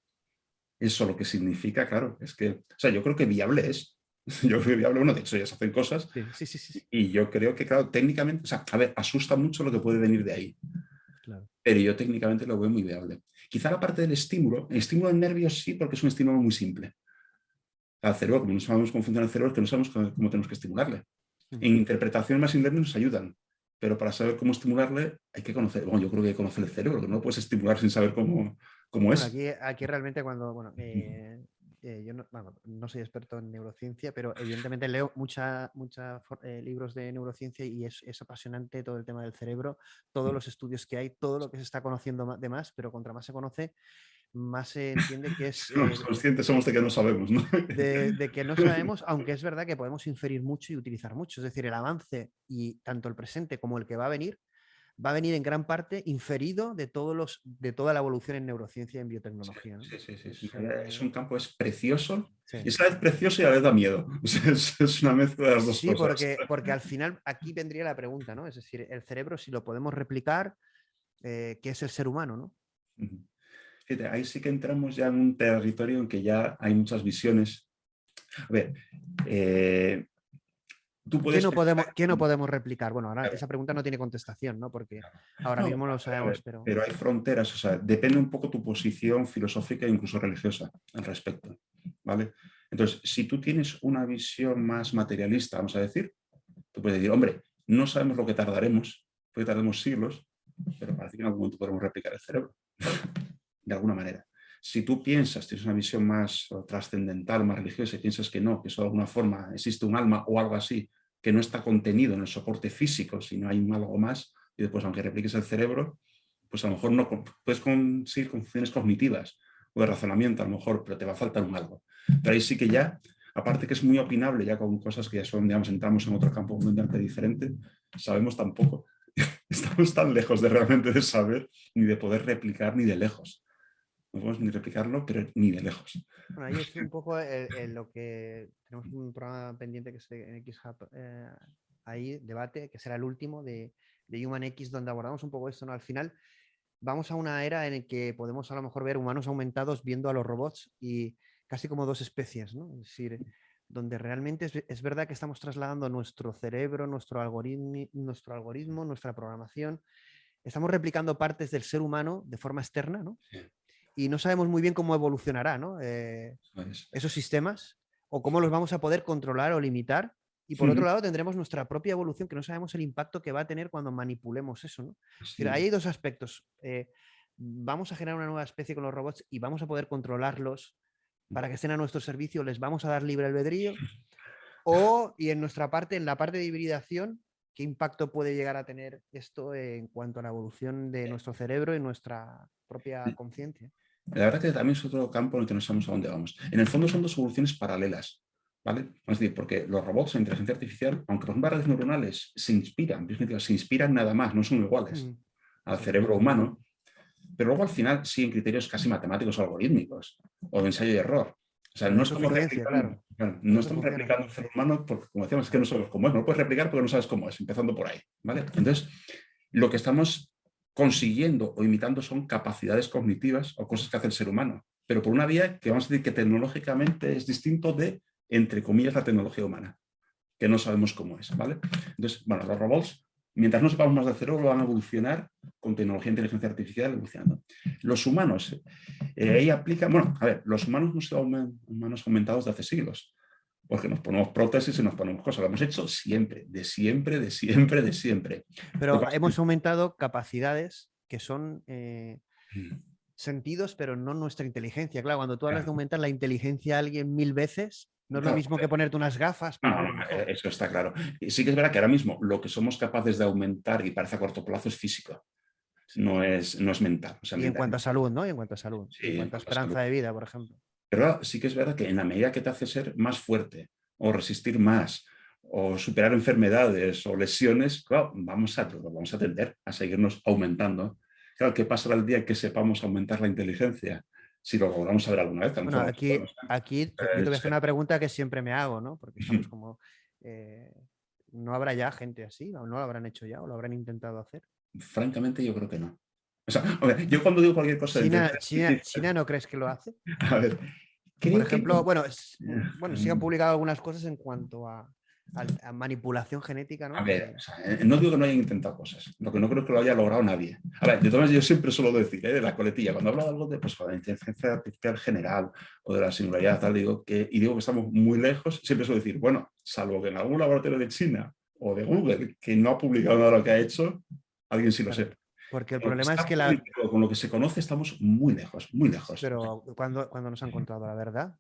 eso, lo que significa, claro, es que, o sea, yo creo que viable es. Yo creo que viable, bueno, de hecho ya se hacen cosas Sí, sí, sí, sí, sí. y yo creo que, claro, técnicamente, o sea, a ver, asusta mucho lo que puede venir de ahí, Claro. pero yo técnicamente lo veo muy viable. Quizá la parte del estímulo, el estímulo en nervios sí, porque es un estímulo muy simple. Al cerebro, como no sabemos cómo funciona el cerebro, es que no sabemos cómo tenemos que estimularle. Ujú. En interpretación, machine learning nos ayudan, pero para saber cómo estimularle hay que conocer, bueno, yo creo que hay que conocer el cerebro, que no lo puedes estimular sin saber cómo Bueno, es. aquí realmente cuando, bueno, yo no soy experto en neurociencia, pero evidentemente leo muchos libros de neurociencia y es apasionante todo el tema del cerebro, todos los estudios que hay, todo lo que se está conociendo de más, pero contra más se conoce, más se entiende que es Somos conscientes somos de que no sabemos, ¿no? de que no sabemos, aunque es verdad que podemos inferir mucho y utilizar mucho. Es decir, el avance y tanto el presente como el que va a venir en gran parte inferido de toda la evolución en neurociencia y en Sí, biotecnología, ¿no? sí, sí, sí. Es, Es un campo, es precioso, sí. y es a la vez precioso y a la vez da miedo. O sea, es una mezcla de las dos Sí, cosas. porque al final aquí vendría la pregunta, ¿no? Es decir, el cerebro, si lo podemos replicar, ¿qué es el ser humano, ¿no? Fíjate, ahí sí que entramos ya en un territorio en que ya hay muchas visiones. A ver, tú puedes pensar... ¿Qué no podemos replicar? Bueno, ahora esa pregunta no tiene contestación, ¿no? Porque ahora No, mismo lo a sabemos, ver, pero... pero hay fronteras, o sea, depende un poco tu posición filosófica e incluso religiosa al respecto, ¿vale? Entonces, si tú tienes una visión más materialista, vamos a decir, tú puedes decir, hombre, no sabemos lo que tardaremos, puede tardemos siglos, pero parece que en algún momento podremos replicar el cerebro, de alguna manera. Si tú piensas, tienes una visión más trascendental, más religiosa, y piensas que no, que eso de alguna forma existe un alma o algo así, que no está contenido en el soporte físico, sino hay un algo más, y después, aunque repliques el cerebro, pues a lo mejor no puedes conseguir con funciones cognitivas o de razonamiento, a lo mejor, pero te va a faltar un algo. Pero ahí sí que ya, aparte que es muy opinable, ya con cosas que ya son, digamos, entramos en otro campo completamente diferente, sabemos tan poco, estamos tan lejos de realmente de saber, ni de poder replicar, ni de lejos. no podemos ni replicarlo, pero ni de lejos. Bueno, ahí es un poco lo que tenemos un programa pendiente que es en XHub, ahí, debate, que será el último de Human X, donde abordamos un poco esto, ¿no? Al final vamos a una era en la que podemos a lo mejor ver humanos aumentados viendo a los robots y casi como dos especies, ¿no? Es decir, donde realmente es verdad que estamos trasladando nuestro cerebro, nuestro algoritmo, nuestra programación, estamos replicando partes del ser humano de forma externa, ¿no? Sí, Y no sabemos muy bien cómo evolucionará, ¿no? eso es. Esos sistemas o cómo los vamos a poder controlar o limitar. Y por otro lado tendremos nuestra propia evolución, que no sabemos el impacto que va a tener cuando manipulemos eso, ¿no? Es Así decir, es. ahí hay dos aspectos. Vamos a generar una nueva especie con los robots y vamos a poder controlarlos para que estén a nuestro servicio, les vamos a dar libre albedrío. Y en nuestra parte, en la parte de hibridación, ¿qué impacto puede llegar a tener esto en cuanto a la evolución de nuestro cerebro y nuestra propia conciencia? La verdad que también es otro campo en el que no sabemos a dónde vamos. En el fondo son dos evoluciones paralelas, ¿vale? Es decir, porque los robots, la inteligencia artificial, aunque las redes neuronales se inspiran nada más, no son iguales al Sí. cerebro humano, pero luego al final siguen criterios casi matemáticos o algorítmicos, o de ensayo y error. O sea, Pero no de estamos suficiencia, replicando, claro. claro, Por no eso estamos funcionan. replicando el ser humano porque, como decíamos, es que no sabes cómo es. No lo puedes replicar porque no sabes cómo es, empezando por ahí, ¿vale? Entonces, lo que estamos consiguiendo o imitando son capacidades cognitivas o cosas que hace el ser humano, pero por una vía que vamos a decir que tecnológicamente es distinto de, entre comillas, la tecnología humana, que no sabemos cómo es, ¿vale? Entonces, bueno, los robots, mientras no sepamos más del cerebro, van a evolucionar con tecnología de inteligencia artificial evolucionando. Los humanos, ahí aplican, bueno, a ver, los humanos no son humanos aumentados de hace siglos, porque nos ponemos prótesis y nos ponemos cosas. Lo hemos hecho siempre, de siempre, de siempre, de siempre. Pero hemos aumentado capacidades que son sentidos, pero no nuestra inteligencia. Claro, cuando tú hablas de Claro, aumentar la inteligencia a alguien 1000 veces, no es lo claro, mismo que ponerte unas gafas para no, ver mejor. eso está claro. Y sí que es verdad que ahora mismo lo que somos capaces de aumentar y parece a corto plazo es físico, Sí. no es mental. O sea, Y en mental. cuanto a salud, ¿no? Y en cuanto a salud. Y en Sí, en cuanto a cuanto a salud. esperanza de vida, por ejemplo. Pero sí que es verdad que en la medida que te hace ser más fuerte o resistir más o superar enfermedades o lesiones, claro, vamos a tender a seguirnos aumentando. Claro, ¿qué pasará el día que sepamos aumentar la inteligencia? Si lo logramos saber alguna vez, a lo Bueno, mejor no aquí, podemos, yo te voy a hacer una pregunta que siempre me hago, ¿no? Porque estamos como... eh, ¿no habrá ya gente así? ¿O no lo habrán hecho ya? ¿O lo habrán intentado hacer? Francamente, yo creo que no. O sea, a ver, yo cuando digo cualquier cosa de inteligencia China ¿no crees que lo hace? a ver, Por creo que ejemplo, no. bueno, sí han publicado algunas cosas en cuanto a manipulación genética, A ¿no? ver, o sea, no digo que no hayan intentado cosas, lo que no creo que lo haya logrado nadie. A ver, de todas maneras, yo siempre suelo decir, de la coletilla, cuando hablo de algo de, pues, de inteligencia artificial general o de la singularidad, tal, digo que estamos muy lejos, siempre suelo decir, bueno, salvo que en algún laboratorio de China o de Google que no ha publicado nada de lo que ha hecho, alguien sí lo Claro, sepa. porque el Con lo que problema es está que publicado, con lo que se conoce, estamos muy lejos, muy sí, lejos. pero cuando nos han contado la verdad.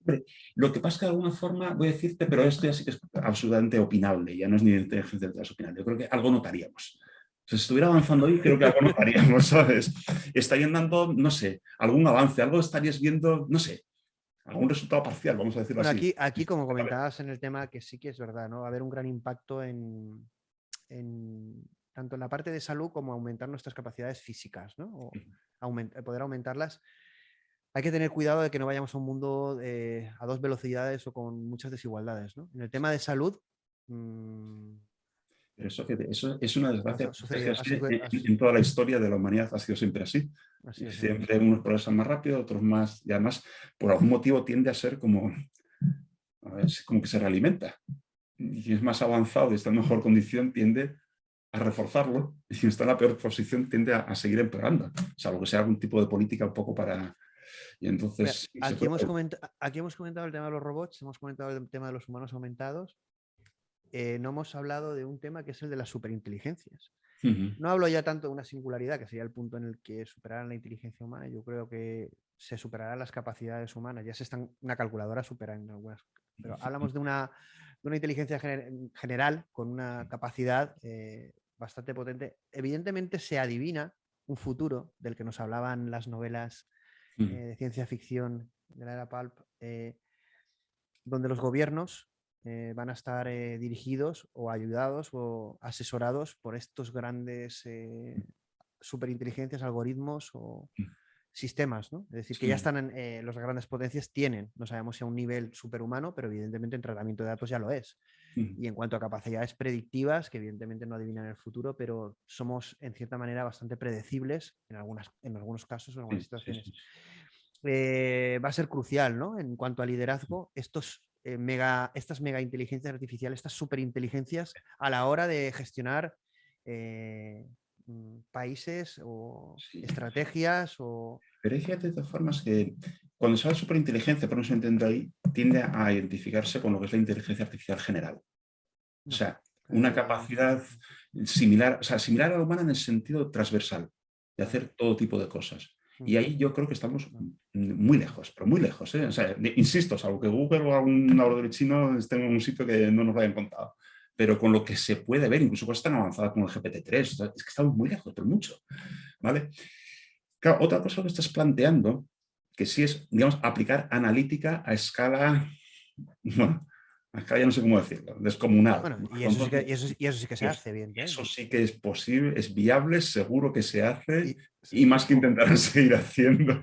Hombre, lo que pasa es que de alguna forma, voy a decirte, pero esto ya sí que es absolutamente opinable, ya no es ni de inteligencia artificial opinable. Yo creo que algo notaríamos. Si estuviera avanzando hoy, creo que algo notaríamos, ¿sabes? Estarían dando, no sé, algún avance, algo estarías viendo, no sé, algún resultado parcial, vamos a decirlo Bueno, así. aquí, como comentabas en el tema, que sí que es verdad, ¿no? Va a haber un gran impacto tanto en la parte de salud como aumentar nuestras capacidades físicas, ¿no? O poder aumentarlas. Hay que tener cuidado de que no vayamos a un mundo a dos velocidades o con muchas desigualdades, ¿no? En el tema de salud, Pero eso, fíjate, eso es una desgracia. ha sucedido, En toda la historia de la humanidad ha sido siempre así. ha Y sido siempre así. siempre unos progresan más rápido, otros más, y además, por algún motivo tiende a ser como, a ver, como que se realimenta. Y quien es más avanzado y está en mejor condición tiende a reforzarlo, y quien está en la peor posición tiende a seguir empeorando, salvo que sea algún tipo de política un poco para... Y Mira, entonces... aquí hemos comentado el tema de los robots, hemos comentado el tema de los humanos aumentados. No hemos hablado de un tema que es el de las superinteligencias. No hablo ya tanto de una singularidad, que sería el punto en el que superarán la inteligencia humana. Yo creo que se superarán las capacidades humanas. Ya una calculadora supera en algunas. Pero hablamos de una inteligencia general con una capacidad bastante potente. Evidentemente se adivina un futuro del que nos hablaban las novelas de ciencia ficción de la era Pulp, donde los gobiernos van a estar dirigidos o ayudados o asesorados por estos grandes superinteligencias, algoritmos o Mm. sistemas, ¿no? Es decir, que ya Sí, están las grandes potencias tienen, no sabemos si a un nivel superhumano, pero evidentemente en tratamiento de datos ya lo es. mm, Y en cuanto a capacidades predictivas, que evidentemente no adivinan el futuro, pero somos en cierta manera bastante predecibles en algunos casos, en algunas sí, sí, situaciones. sí. Va a ser crucial, ¿no? En cuanto a liderazgo, estas mega inteligencias artificiales, estas superinteligencias a la hora de gestionar países o Sí. estrategias o... Pero hay fíjate de todas formas que cuando se habla de superinteligencia, por eso entiendo ahí, tiende a identificarse con lo que es la inteligencia artificial general. O No, sea, una eh, capacidad similar, o sea, similar a la humana en el sentido transversal, de vale. hacer todo tipo de cosas. Mm, Y ahí yo creo que estamos vale. muy lejos, pero muy lejos. ¿Eh? O sea, insisto, salvo que Google o algún laboratorio chino estén en un sitio que no nos lo hayan contado. Pero con lo que se puede ver, incluso cosas tan avanzadas como el GPT-3, o sea, es que estamos muy lejos, pero mucho. ¿Vale? Claro, otra cosa que estás planteando, que sí es, digamos, aplicar analítica a escala, bueno, acá ya no sé cómo decirlo, descomunal. Bueno, y eso sí que, Entonces, y eso sí que se pues, hace, eso evidentemente. sí que es posible, es viable, seguro que se hace, Sí, y más que ojo. intentar seguir haciendo,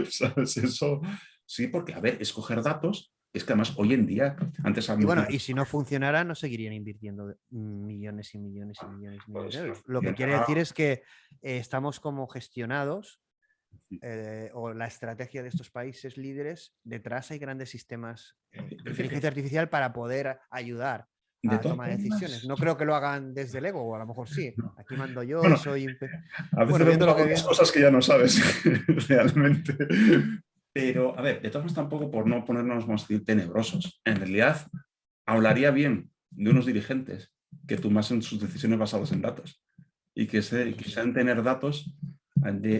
¿sabes? Eso sí, porque, a ver, escoger datos, es que además hoy en día, antes Y hablamos bueno, de... y si no funcionara, no seguirían invirtiendo millones y millones y millones y millones Pues, de si no euros. Lo que quiere funcionara, decir es que estamos como gestionados, o la estrategia de estos países líderes, detrás hay grandes sistemas de pero inteligencia fíjate, artificial para poder ayudar de a todas toma de decisiones. formas, No creo que lo hagan desde el ego, o a lo mejor sí. no. Aquí mando yo y Bueno, soy... a veces Bueno, vemos viendo lo que algunas viendo. cosas que ya no sabes realmente. Pero, a ver, de todas formas tampoco por no ponernos, vamos a decir, tenebrosos. En realidad, hablaría bien de unos dirigentes que tomasen sus decisiones basadas en datos y que Bueno, eso sí. quisieran tener datos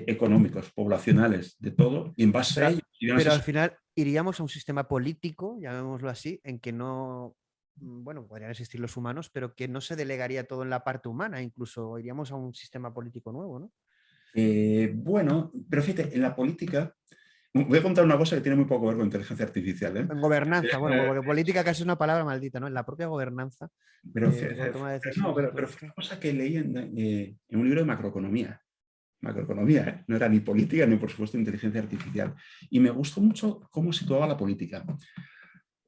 económicos, poblacionales, de todo, y en base a Pero, ellos, y bien pero al asesorados. final iríamos a un sistema político, llamémoslo así, en que no, bueno, podrían existir los humanos, pero que no se delegaría todo en la parte humana, incluso iríamos a un sistema político nuevo, ¿no? Bueno, pero fíjate, en la política, voy a contar una cosa que tiene muy poco que ver con inteligencia artificial, ¿eh? En gobernanza, bueno, Eh, porque política casi es una palabra maldita, ¿no? En la propia gobernanza, Pero, con toma de no, decisiones y todo pero fue una esto. cosa que leí en un libro de macroeconomía. Macroeconomía, ¿eh? No era ni política ni, por supuesto, inteligencia artificial. Y me gustó mucho cómo situaba la política.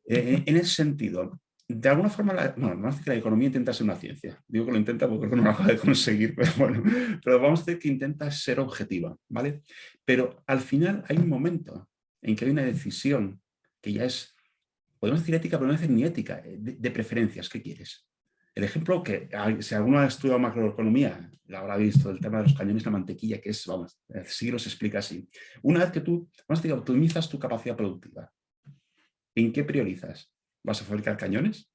En ese sentido, de alguna forma, bueno, no hace que la economía intenta ser una ciencia. Digo que lo intenta porque creo que no lo acaba de conseguir, pero bueno, pero vamos a decir que intenta ser objetiva, ¿vale? Pero al final hay un momento en que hay una decisión que ya es, podemos decir ética, pero no decir ni ética, de preferencias, ¿qué quieres? El ejemplo que, si alguno ha estudiado macroeconomía, lo habrá visto, el tema de los cañones de la mantequilla, que es, vamos, siglos se explica así. Una vez que tú, vamos a decir, optimizas tu capacidad productiva, ¿en qué priorizas? ¿Vas a fabricar cañones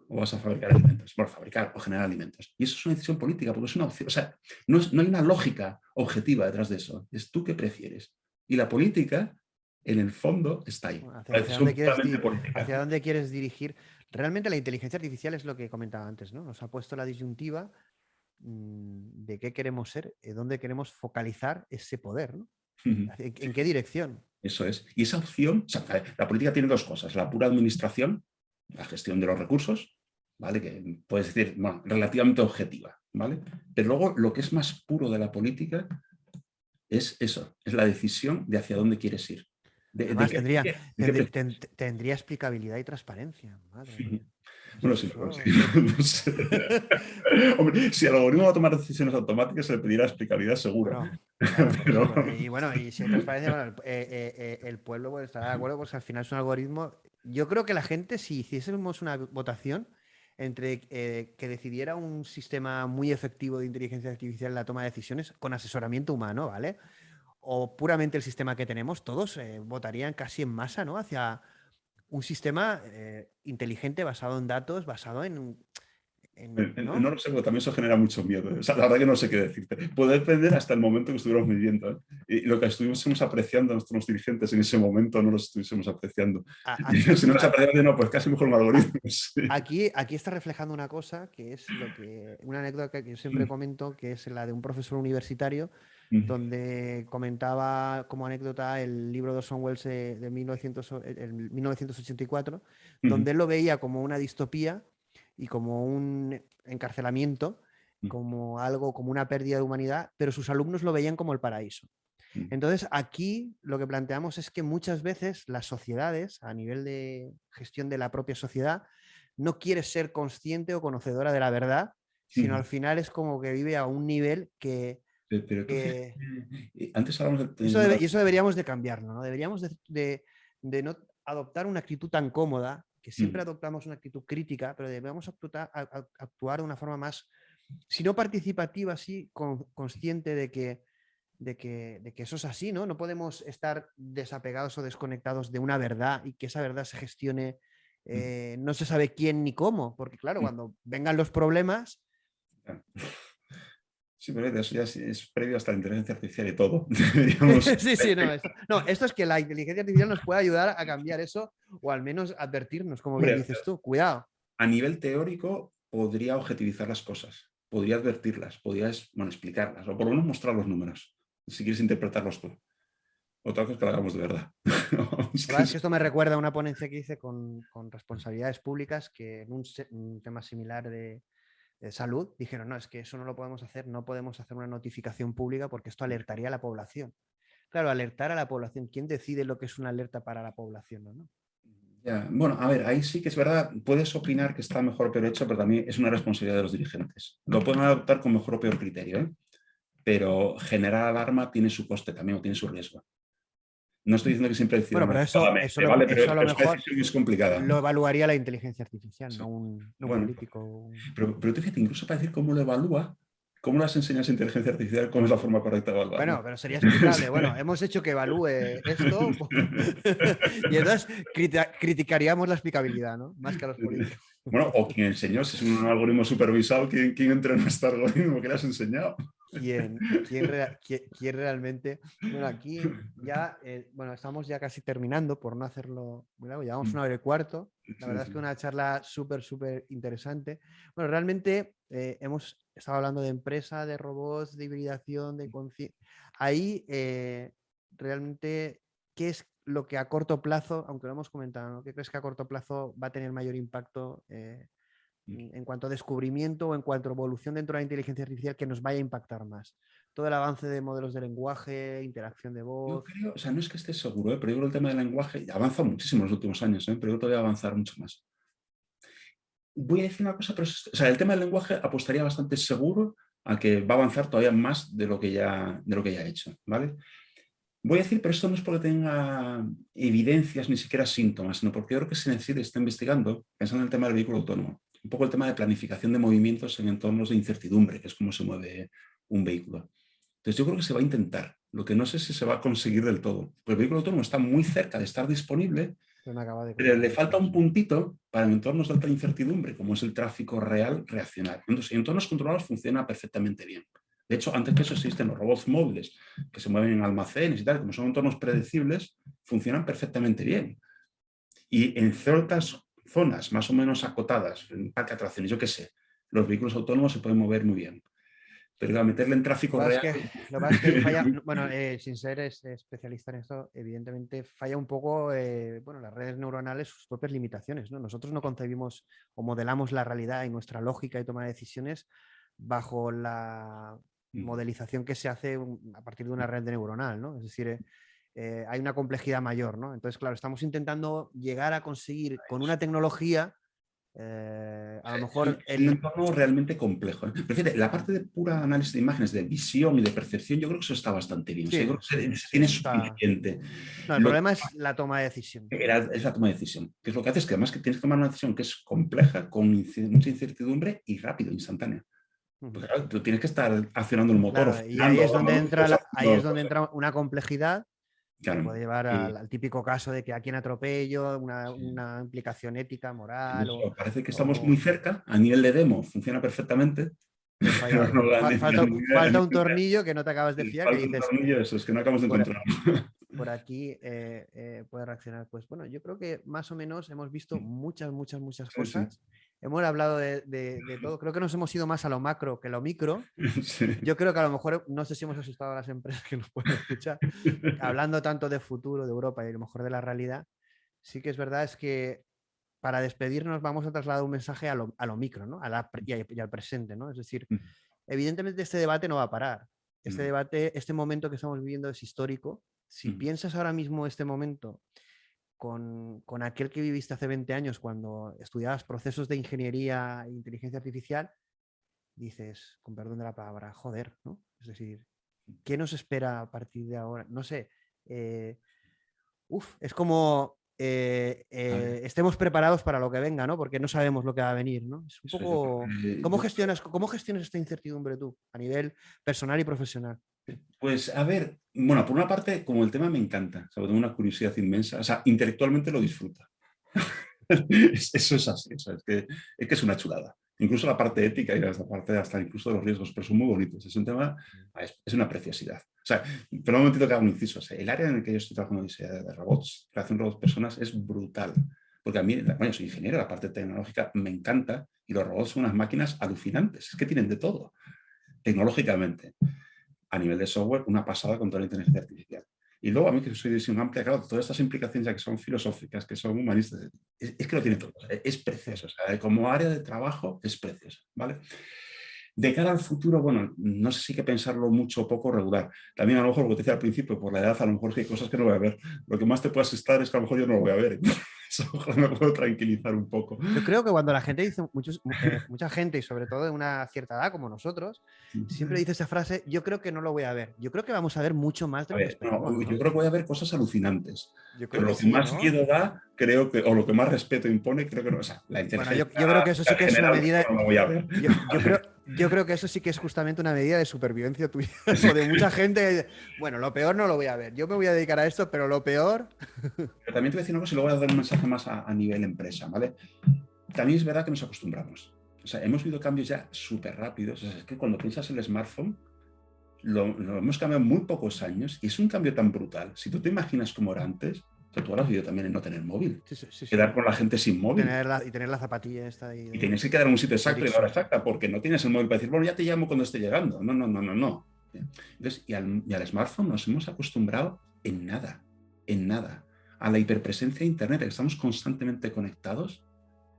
o vas a fabricar alimentos? Bueno, fabricar o generar alimentos. Y eso es una decisión política, porque es una opción, o sea, no hay una lógica objetiva detrás de eso. Es tú qué prefieres. Y la política, en el fondo, está ahí. Bueno, La hacia decisión dónde puramente política. hacia dónde quieres dirigir. Realmente la inteligencia artificial es lo que comentaba antes, ¿no? Nos ha puesto la disyuntiva de qué queremos ser, dónde queremos focalizar ese poder, ¿no? En qué dirección? Eso es. Y esa opción, o sea, la política tiene dos cosas, la pura administración, la gestión de los recursos, ¿vale? Que puedes decir, bueno, relativamente objetiva, ¿vale? Pero luego lo que es más puro de la política es eso, es la decisión de hacia dónde quieres ir. Además, De qué prefieres? tendría explicabilidad y transparencia. Madre mía. Bueno, si lo Eso... consigo, no sé. Hombre, si el algoritmo va a tomar decisiones automáticas, se le pedirá explicabilidad seguro. Bueno, claro, por eso. Pero, Y bueno, y si hay transparencia, bueno, el pueblo pues, estará de acuerdo, pues al final es un algoritmo. Yo creo que la gente, si hiciésemos una votación entre que decidiera un sistema muy efectivo de inteligencia artificial en la toma de decisiones con asesoramiento humano, ¿vale? O puramente el sistema que tenemos, todos votarían casi en masa, ¿no? Hacia un sistema inteligente basado en datos, basado no ¿no? lo sé, porque también eso genera mucho miedo. O sea, la verdad que no sé qué decirte. Puede depender hasta el momento que estuviéramos viviendo. ¿Eh? Y lo que estuviésemos apreciando a nuestros dirigentes en ese momento no lo estuviésemos apreciando. Aquí, Si no los apreciamos, no, pues casi mejor un algoritmo. Sí. aquí está reflejando una cosa que es una anécdota que yo siempre comento, que es la de un profesor universitario, donde comentaba como anécdota el libro de Orson Welles de 1984, donde él lo veía como una distopía y como un encarcelamiento como algo, como una pérdida de humanidad, pero sus alumnos lo veían como el paraíso. Entonces, aquí lo que planteamos es que muchas veces las sociedades, a nivel de gestión de la propia sociedad, no quiere ser consciente o conocedora de la verdad, sino al final es como que vive a un nivel que... Pero tú fíjate, antes hablamos y eso deberíamos de cambiarlo, ¿no? Deberíamos de no adoptar una actitud tan cómoda, que siempre adoptamos una actitud crítica, pero debemos actuar de una forma más, si no participativa, sí consciente de que eso es así, ¿no? No podemos estar desapegados o desconectados de una verdad y que esa verdad se gestione, no se sabe quién ni cómo, porque claro, cuando vengan los problemas... Sí, pero eso ya es previo hasta la inteligencia artificial y todo. Sí, no, esto es que la inteligencia artificial nos puede ayudar a cambiar eso o al menos advertirnos, como bien dices tú, cuidado. A nivel teórico podría objetivizar las cosas, podría advertirlas, podría explicarlas o por lo menos mostrar los números, si quieres interpretarlos tú. Otra cosa es que lo hagamos de verdad. La verdad es que esto me recuerda a una ponencia que hice con responsabilidades públicas que en un tema similar de salud dijeron, no, es que eso no lo podemos hacer, no podemos hacer una notificación pública porque esto alertaría a la población. Claro, alertar a la población, ¿quién decide lo que es una alerta para la población o no? Ya, bueno, a ver, ahí sí que es verdad, puedes opinar que está mejor o peor hecho, pero también es una responsabilidad de los dirigentes. Lo pueden adoptar con mejor o peor criterio, ¿eh? Pero generar alarma tiene su coste también o tiene su riesgo. No estoy diciendo que siempre Bueno, decidan pero adecuadamente, ¿vale? eso a lo Pero esta mejor decisión es complicada. lo evaluaría la inteligencia artificial, Sí. no un Bueno, político. pero tú fíjate, incluso para decir cómo lo evalúa, cómo las enseñas a inteligencia artificial, cómo es la forma correcta de Bueno, evaluarlo. pero sería explicable. Bueno, hemos hecho que evalúe esto y entonces criticaríamos la explicabilidad, ¿no? Más que a los políticos. Bueno, o quien enseñó, si es un algoritmo supervisado, ¿quién entrenó este algoritmo que le has enseñado? ¿Quién realmente? Bueno, aquí ya, bueno, estamos ya casi terminando por no hacerlo muy largo. Llevamos 1 hora y cuarto. La verdad es que una charla súper interesante. Bueno, realmente hemos estado hablando de empresa, de robots, de hibridación, de conciencia. Ahí realmente, ¿qué es lo que a corto plazo, aunque lo hemos comentado, ¿no? ¿Qué crees que a corto plazo va a tener mayor impacto en cuanto a descubrimiento o en cuanto a evolución dentro de la inteligencia artificial que nos vaya a impactar más? Todo el avance de modelos de lenguaje, interacción de Yo voz. creo, o sea, no es que esté seguro, pero yo creo que el tema del lenguaje avanza muchísimo en los últimos años, pero yo creo que todavía va a avanzar mucho más. Voy a decir una cosa, pero o sea, el tema del lenguaje apostaría bastante seguro a que va a avanzar todavía más de lo que ya ha hecho, ¿vale? Voy a decir, pero esto no es porque tenga evidencias ni siquiera síntomas, sino porque yo creo que se necesita, está investigando, pensando en el tema del vehículo autónomo, un poco el tema de planificación de movimientos en entornos de incertidumbre, que es cómo se mueve un vehículo. Entonces yo creo que se va a intentar, lo que no sé si se va a conseguir del todo. Porque el vehículo autónomo está muy cerca de estar disponible, pero le falta un puntito para en entornos de alta incertidumbre, como es el tráfico real, reaccionar. Entonces, en entornos controlados funciona perfectamente bien. De hecho, antes que eso existen los robots móviles que se mueven en almacenes y tal, como son entornos predecibles, funcionan perfectamente bien. Y en ciertas zonas más o menos acotadas, en parque de atracciones, yo qué sé, los vehículos autónomos se pueden mover muy bien. Pero a meterle en tráfico real... Lo que pasa es que ahí falla, bueno, sin ser especialista en esto, evidentemente falla un poco, bueno, las redes neuronales, sus propias limitaciones, ¿no? Nosotros no concebimos o modelamos la realidad y nuestra lógica y toma de decisiones bajo la modelización que se hace a partir de una red neuronal, ¿no? Es decir, hay una complejidad mayor, ¿no? Entonces, claro, estamos intentando llegar a conseguir con una tecnología a lo mejor es un entorno realmente complejo. Pero fíjate, la parte de pura análisis de imágenes, de visión y de percepción, yo creo que eso está bastante bien. Sí, O sea, yo creo que sí, tiene está... suficiente. No, el problema es la toma de decisión. Es la toma de decisión. Que es lo que hace es que además que tienes que tomar una decisión que es compleja, con mucha incertidumbre y rápido, instantánea. Porque, claro, tú tienes que estar accionando el motor o Claro, y ahí frenando, es donde entra, ahí es donde cosas. entra una complejidad que Claro. puede llevar Y al típico caso de que a quien atropello, una implicación ética, moral eso, parece que estamos muy o cerca, a nivel de demo funciona perfectamente, pero pero falla no, algo. a Falta un nivel tornillo que no te acabas de de fiar, que falta un dices, tornillo, eso es que no acabamos de por, encontrar. por aquí puede reaccionar. Pues bueno, yo creo que más o menos hemos visto muchas Sí, sí. cosas. Hemos hablado de todo. Creo que nos hemos ido más a lo macro que a lo micro. Sí. Yo creo que a lo mejor, no sé si hemos asustado a las empresas que nos pueden escuchar, hablando tanto de futuro, de Europa y a lo mejor de la realidad, sí que es verdad es que para despedirnos vamos a trasladar un mensaje a lo micro, ¿no? Y al presente, ¿no? Es decir, evidentemente este debate no va a parar. Este Mm, debate, este momento que estamos viviendo es histórico. Si mm, piensas ahora mismo este momento con aquel que viviste hace 20 años cuando estudiabas procesos de ingeniería e inteligencia artificial, dices, con perdón de la palabra, joder, ¿no? Es decir, ¿qué nos espera a partir de ahora? No sé. Es como a ver, estemos preparados para lo que venga, ¿no? Porque no sabemos lo que va a venir, ¿no? Es un eso es, yo creo poco. que- ¿Cómo gestionas esta incertidumbre tú a nivel personal y profesional? Pues a ver, bueno, por una parte, como el tema me encanta, o sea, tengo una curiosidad inmensa, o sea, intelectualmente lo disfruto. Eso es así, o sea, es que es una chulada. Incluso la parte ética y la parte hasta incluso de los riesgos, pero son muy bonitos. Es un tema, es una preciosidad. O sea, pero un momentito que hago un inciso. O sea, el área en el que yo estoy trabajando de robots, creación de robots personas, es brutal. Porque a mí, bueno, soy ingeniero, la parte tecnológica me encanta y los robots son unas máquinas alucinantes. Es que tienen de todo, tecnológicamente. A nivel de software, una pasada con toda la inteligencia artificial. Y luego a mí que soy de visión amplia, claro, todas estas implicaciones ya que son filosóficas, que son humanistas, es que lo tiene todo, es Sí. precioso, o sea, como área de trabajo es precioso, ¿vale? De cara al futuro, bueno, no sé si hay que pensarlo mucho o poco regular. También a lo mejor lo que te decía al principio, por la edad, a lo mejor hay cosas que no voy a ver. Lo que más te puede asustar es que a lo mejor yo no lo voy a ver. Eso ojalá me puedo tranquilizar un poco. Yo creo que cuando la gente dice, mucha gente, y sobre todo de una cierta edad como nosotros, siempre dice esa frase, yo creo que no lo voy a ver. Yo creo que vamos a ver mucho más de A lo que ver, no, esperamos, yo ¿no? creo que voy a ver cosas alucinantes, Yo creo pero que lo que sí, más ¿no? miedo da, creo que, o lo que más respeto impone, creo que no. O sea, la Bueno, inteligencia yo creo que eso sí que es una general medida. no la voy a ver. Yo creo que eso sí que es justamente una medida de supervivencia tuya o de mucha gente. Bueno, lo peor no lo voy a ver. Yo me voy a dedicar a esto, pero lo peor. Pero también te voy a decir una cosa y luego voy a dar un mensaje más a nivel empresa, ¿vale? También es verdad que nos acostumbramos. O sea, hemos vivido cambios ya súper rápidos. O sea, es que cuando piensas en el smartphone, lo hemos cambiado en muy pocos años y es un cambio tan brutal. Si tú te imaginas cómo era antes, o sea, tú ahora has vivido también en no tener móvil, Sí, sí, sí, quedar sí. con la gente sin móvil. Y tener la zapatilla esta ahí Y de tienes que quedar en un sitio exacto y a la hora Ericsson. exacta, porque no tienes el móvil para decir, bueno, ya te llamo cuando esté llegando. No, no, no, no, no. Entonces, y al smartphone nos hemos acostumbrado en nada, en nada. A la hiperpresencia de Internet, que estamos constantemente conectados,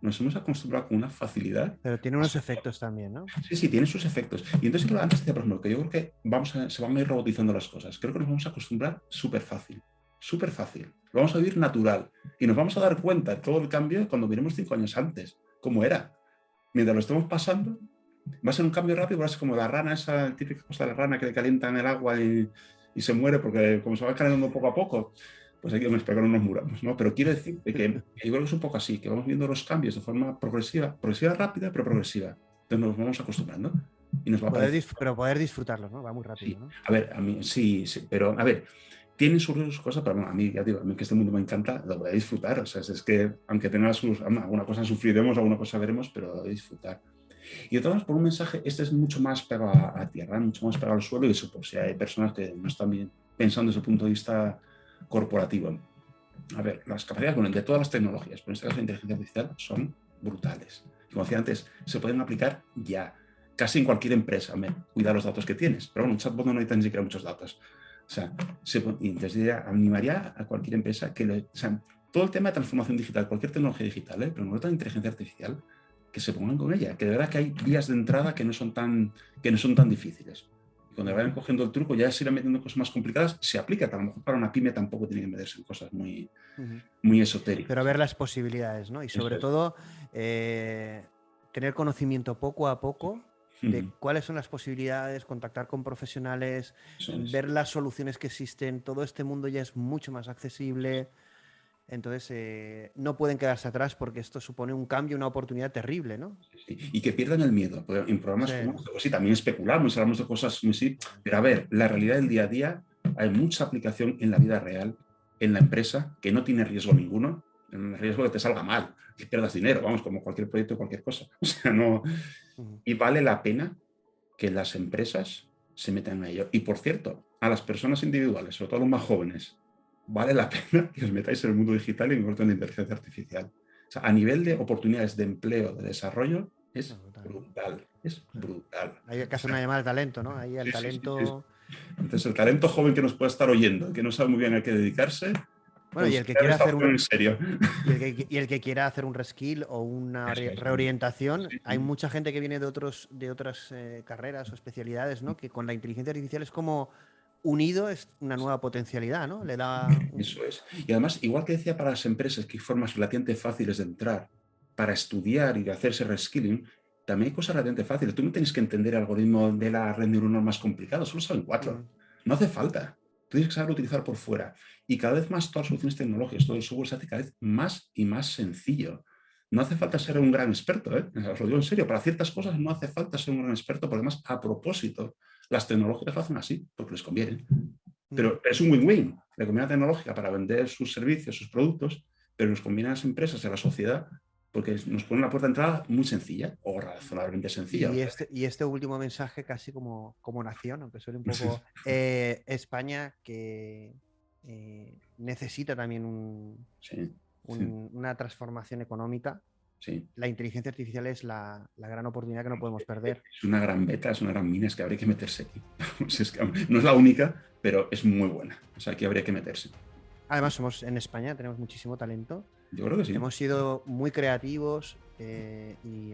nos hemos acostumbrado con una facilidad. Pero tiene unos efectos también, ¿no? Sí, sí, tiene sus efectos. Y entonces, antes decía, por ejemplo, que yo creo que se van a ir robotizando las cosas. Creo que nos vamos a acostumbrar súper fácil, súper fácil. Lo vamos a vivir natural. Y nos vamos a dar cuenta de todo el cambio cuando miremos 5 años antes, cómo era. Mientras lo estemos pasando, va a ser un cambio rápido, va a ser como la rana, esa típica cosa de la rana que le calientan el agua y se muere porque como se va calentando poco a poco, pues hay que espero que no nos muramos, ¿no? Pero quiero decir que yo creo que es un poco así, que vamos viendo los cambios de forma progresiva, progresiva rápida, pero progresiva. Entonces nos vamos acostumbrando y nos va a parecer. Pero poder disfrutarlo, ¿no? Va muy Sí, rápido, ¿no? a ver, a mí sí, sí, pero a ver, tienen sus cosas, pero bueno, a mí, ya digo, a mí que este mundo me encanta, lo voy a disfrutar. O sea, es que aunque tenga alguna cosa sufriremos, alguna cosa veremos, pero lo voy a disfrutar. Y de todas maneras, por un mensaje, este es mucho más pegado a tierra, mucho más pegado al suelo y eso, pues si hay personas que no están bien pensando desde el punto de vista corporativo. A ver, las capacidades, bueno, de todas las tecnologías, pero en este caso la inteligencia artificial, son brutales. Como decía antes, se pueden aplicar ya, casi en cualquier empresa. Cuida los datos que tienes, pero bueno, un chatbot no necesita ni siquiera muchos datos. O sea, y entonces animaría a cualquier empresa o sea, todo el tema de transformación digital, cualquier tecnología digital, pero no la inteligencia artificial, que se pongan con ella, que de verdad que hay vías de entrada que no son tan difíciles. Y cuando vayan cogiendo el truco, ya se irán metiendo cosas más complicadas, se aplica, a lo mejor para una pyme tampoco tiene que meterse en cosas muy, muy Pero esotéricas. ver las posibilidades, ¿no? Y Eso sobre es. todo, tener conocimiento poco a poco de cuáles son las posibilidades, contactar con profesionales, Eso es. ver las soluciones que existen. Todo este mundo ya es mucho más accesible. Entonces, no pueden quedarse atrás porque esto supone un cambio, una oportunidad terrible, ¿no? Sí. Y que pierdan el miedo. Porque en programas Sí. como este, pues sí, también especulamos, hablamos de cosas muy sí, pero a ver, la realidad del día a día, hay mucha aplicación en la vida real, en la empresa, que no tiene riesgo ninguno, el riesgo de que te salga mal, que pierdas dinero, vamos, como cualquier proyecto, cualquier cosa. O sea, no. Y vale la pena que las empresas se metan a ello. Y por cierto, a las personas individuales, sobre todo a los más jóvenes, vale la pena que os metáis en el mundo digital y en la inteligencia artificial. O sea, a nivel de oportunidades de empleo, de desarrollo, es brutal. Es brutal. Hay que O hacer sea, una llamada al talento, ¿no? Ahí el sí, sí, sí, sí. talento. Entonces, el talento joven que nos puede estar oyendo, que no sabe muy bien a qué dedicarse, Bueno, y el que quiera hacer un... Y el que quiera hacer un reskill o una reorientación, Sí, hay sí. mucha gente que viene de otras carreras o especialidades, ¿no? Que con la inteligencia artificial es como unido, es una nueva potencialidad, ¿no? Le da... Eso es. Y además, igual que decía para las empresas que hay formas relativamente fáciles de entrar para estudiar y de hacerse reskilling, también hay cosas relativamente fáciles. Tú no tienes que entender el algoritmo de la red neuronal más complicado, solo saben 4. No hace falta. Tú tienes que saberlo utilizar por fuera. Y cada vez más todas las soluciones tecnológicas, todo el software se hace cada vez más y más sencillo. No hace falta ser un gran experto, ¿eh? Os lo digo en serio, para ciertas cosas no hace falta ser un gran experto, porque además, a propósito, las tecnologías lo hacen así, porque les conviene. Pero es un win-win. Le conviene a la tecnológica para vender sus servicios, sus productos, pero nos conviene a las empresas y a la sociedad porque nos pone una puerta de entrada muy sencilla o razonablemente sencilla. Y este último mensaje casi como nación, aunque suene un poco... España que necesita también Sí, sí, una transformación económica. sí. La inteligencia artificial es la gran oportunidad que no podemos perder. Es una gran beta, es una gran mina, es que habría que meterse aquí. No es la única, pero es muy buena. O sea, aquí habría que meterse. Además, somos en España, tenemos muchísimo talento. Yo creo que sí. Hemos sido muy creativos y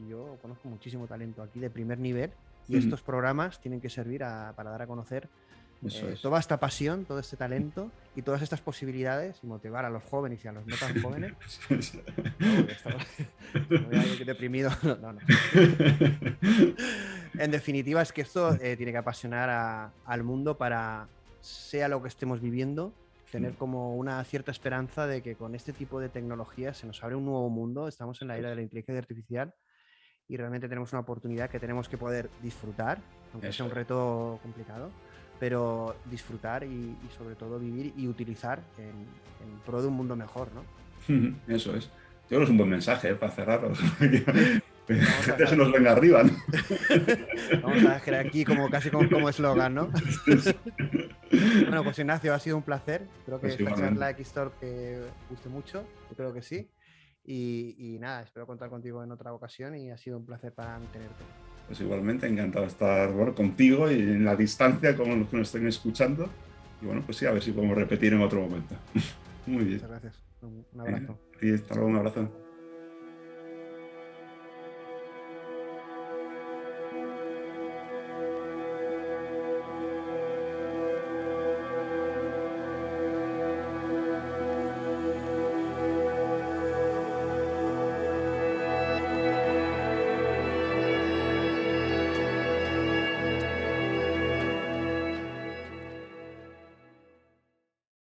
yo conozco muchísimo talento aquí de primer nivel y estos programas tienen que servir para dar a conocer toda esta pasión, todo este talento y todas estas posibilidades y motivar a los jóvenes y a los no tan jóvenes. Estoy deprimido. No. En definitiva, es que esto tiene que apasionar al mundo para, sea lo que estemos viviendo, tener como una cierta esperanza de que con este tipo de tecnologías se nos abre un nuevo mundo. Estamos en la era de la inteligencia artificial y realmente tenemos una oportunidad que tenemos que poder disfrutar, aunque sea un reto complicado, pero disfrutar y sobre todo vivir y utilizar en pro de un mundo mejor, ¿no? Eso es. Yo creo que es un buen mensaje para cerrarlo. Que se nos venga arriba, ¿no? Vamos a dejar aquí casi como eslogan, ¿no? Bueno, pues Ignacio, ha sido un placer. Espero que Pues esta charla Xtalk te guste mucho. Yo creo que sí. Y nada, espero contar contigo en otra ocasión y ha sido un placer para mí tenerte. Pues igualmente, encantado de estar contigo y en la distancia con los que nos estén escuchando. Y bueno, pues sí, a ver si podemos repetir en otro momento. Muy bien. Muchas gracias. Un abrazo. Sí, hasta luego, un abrazo.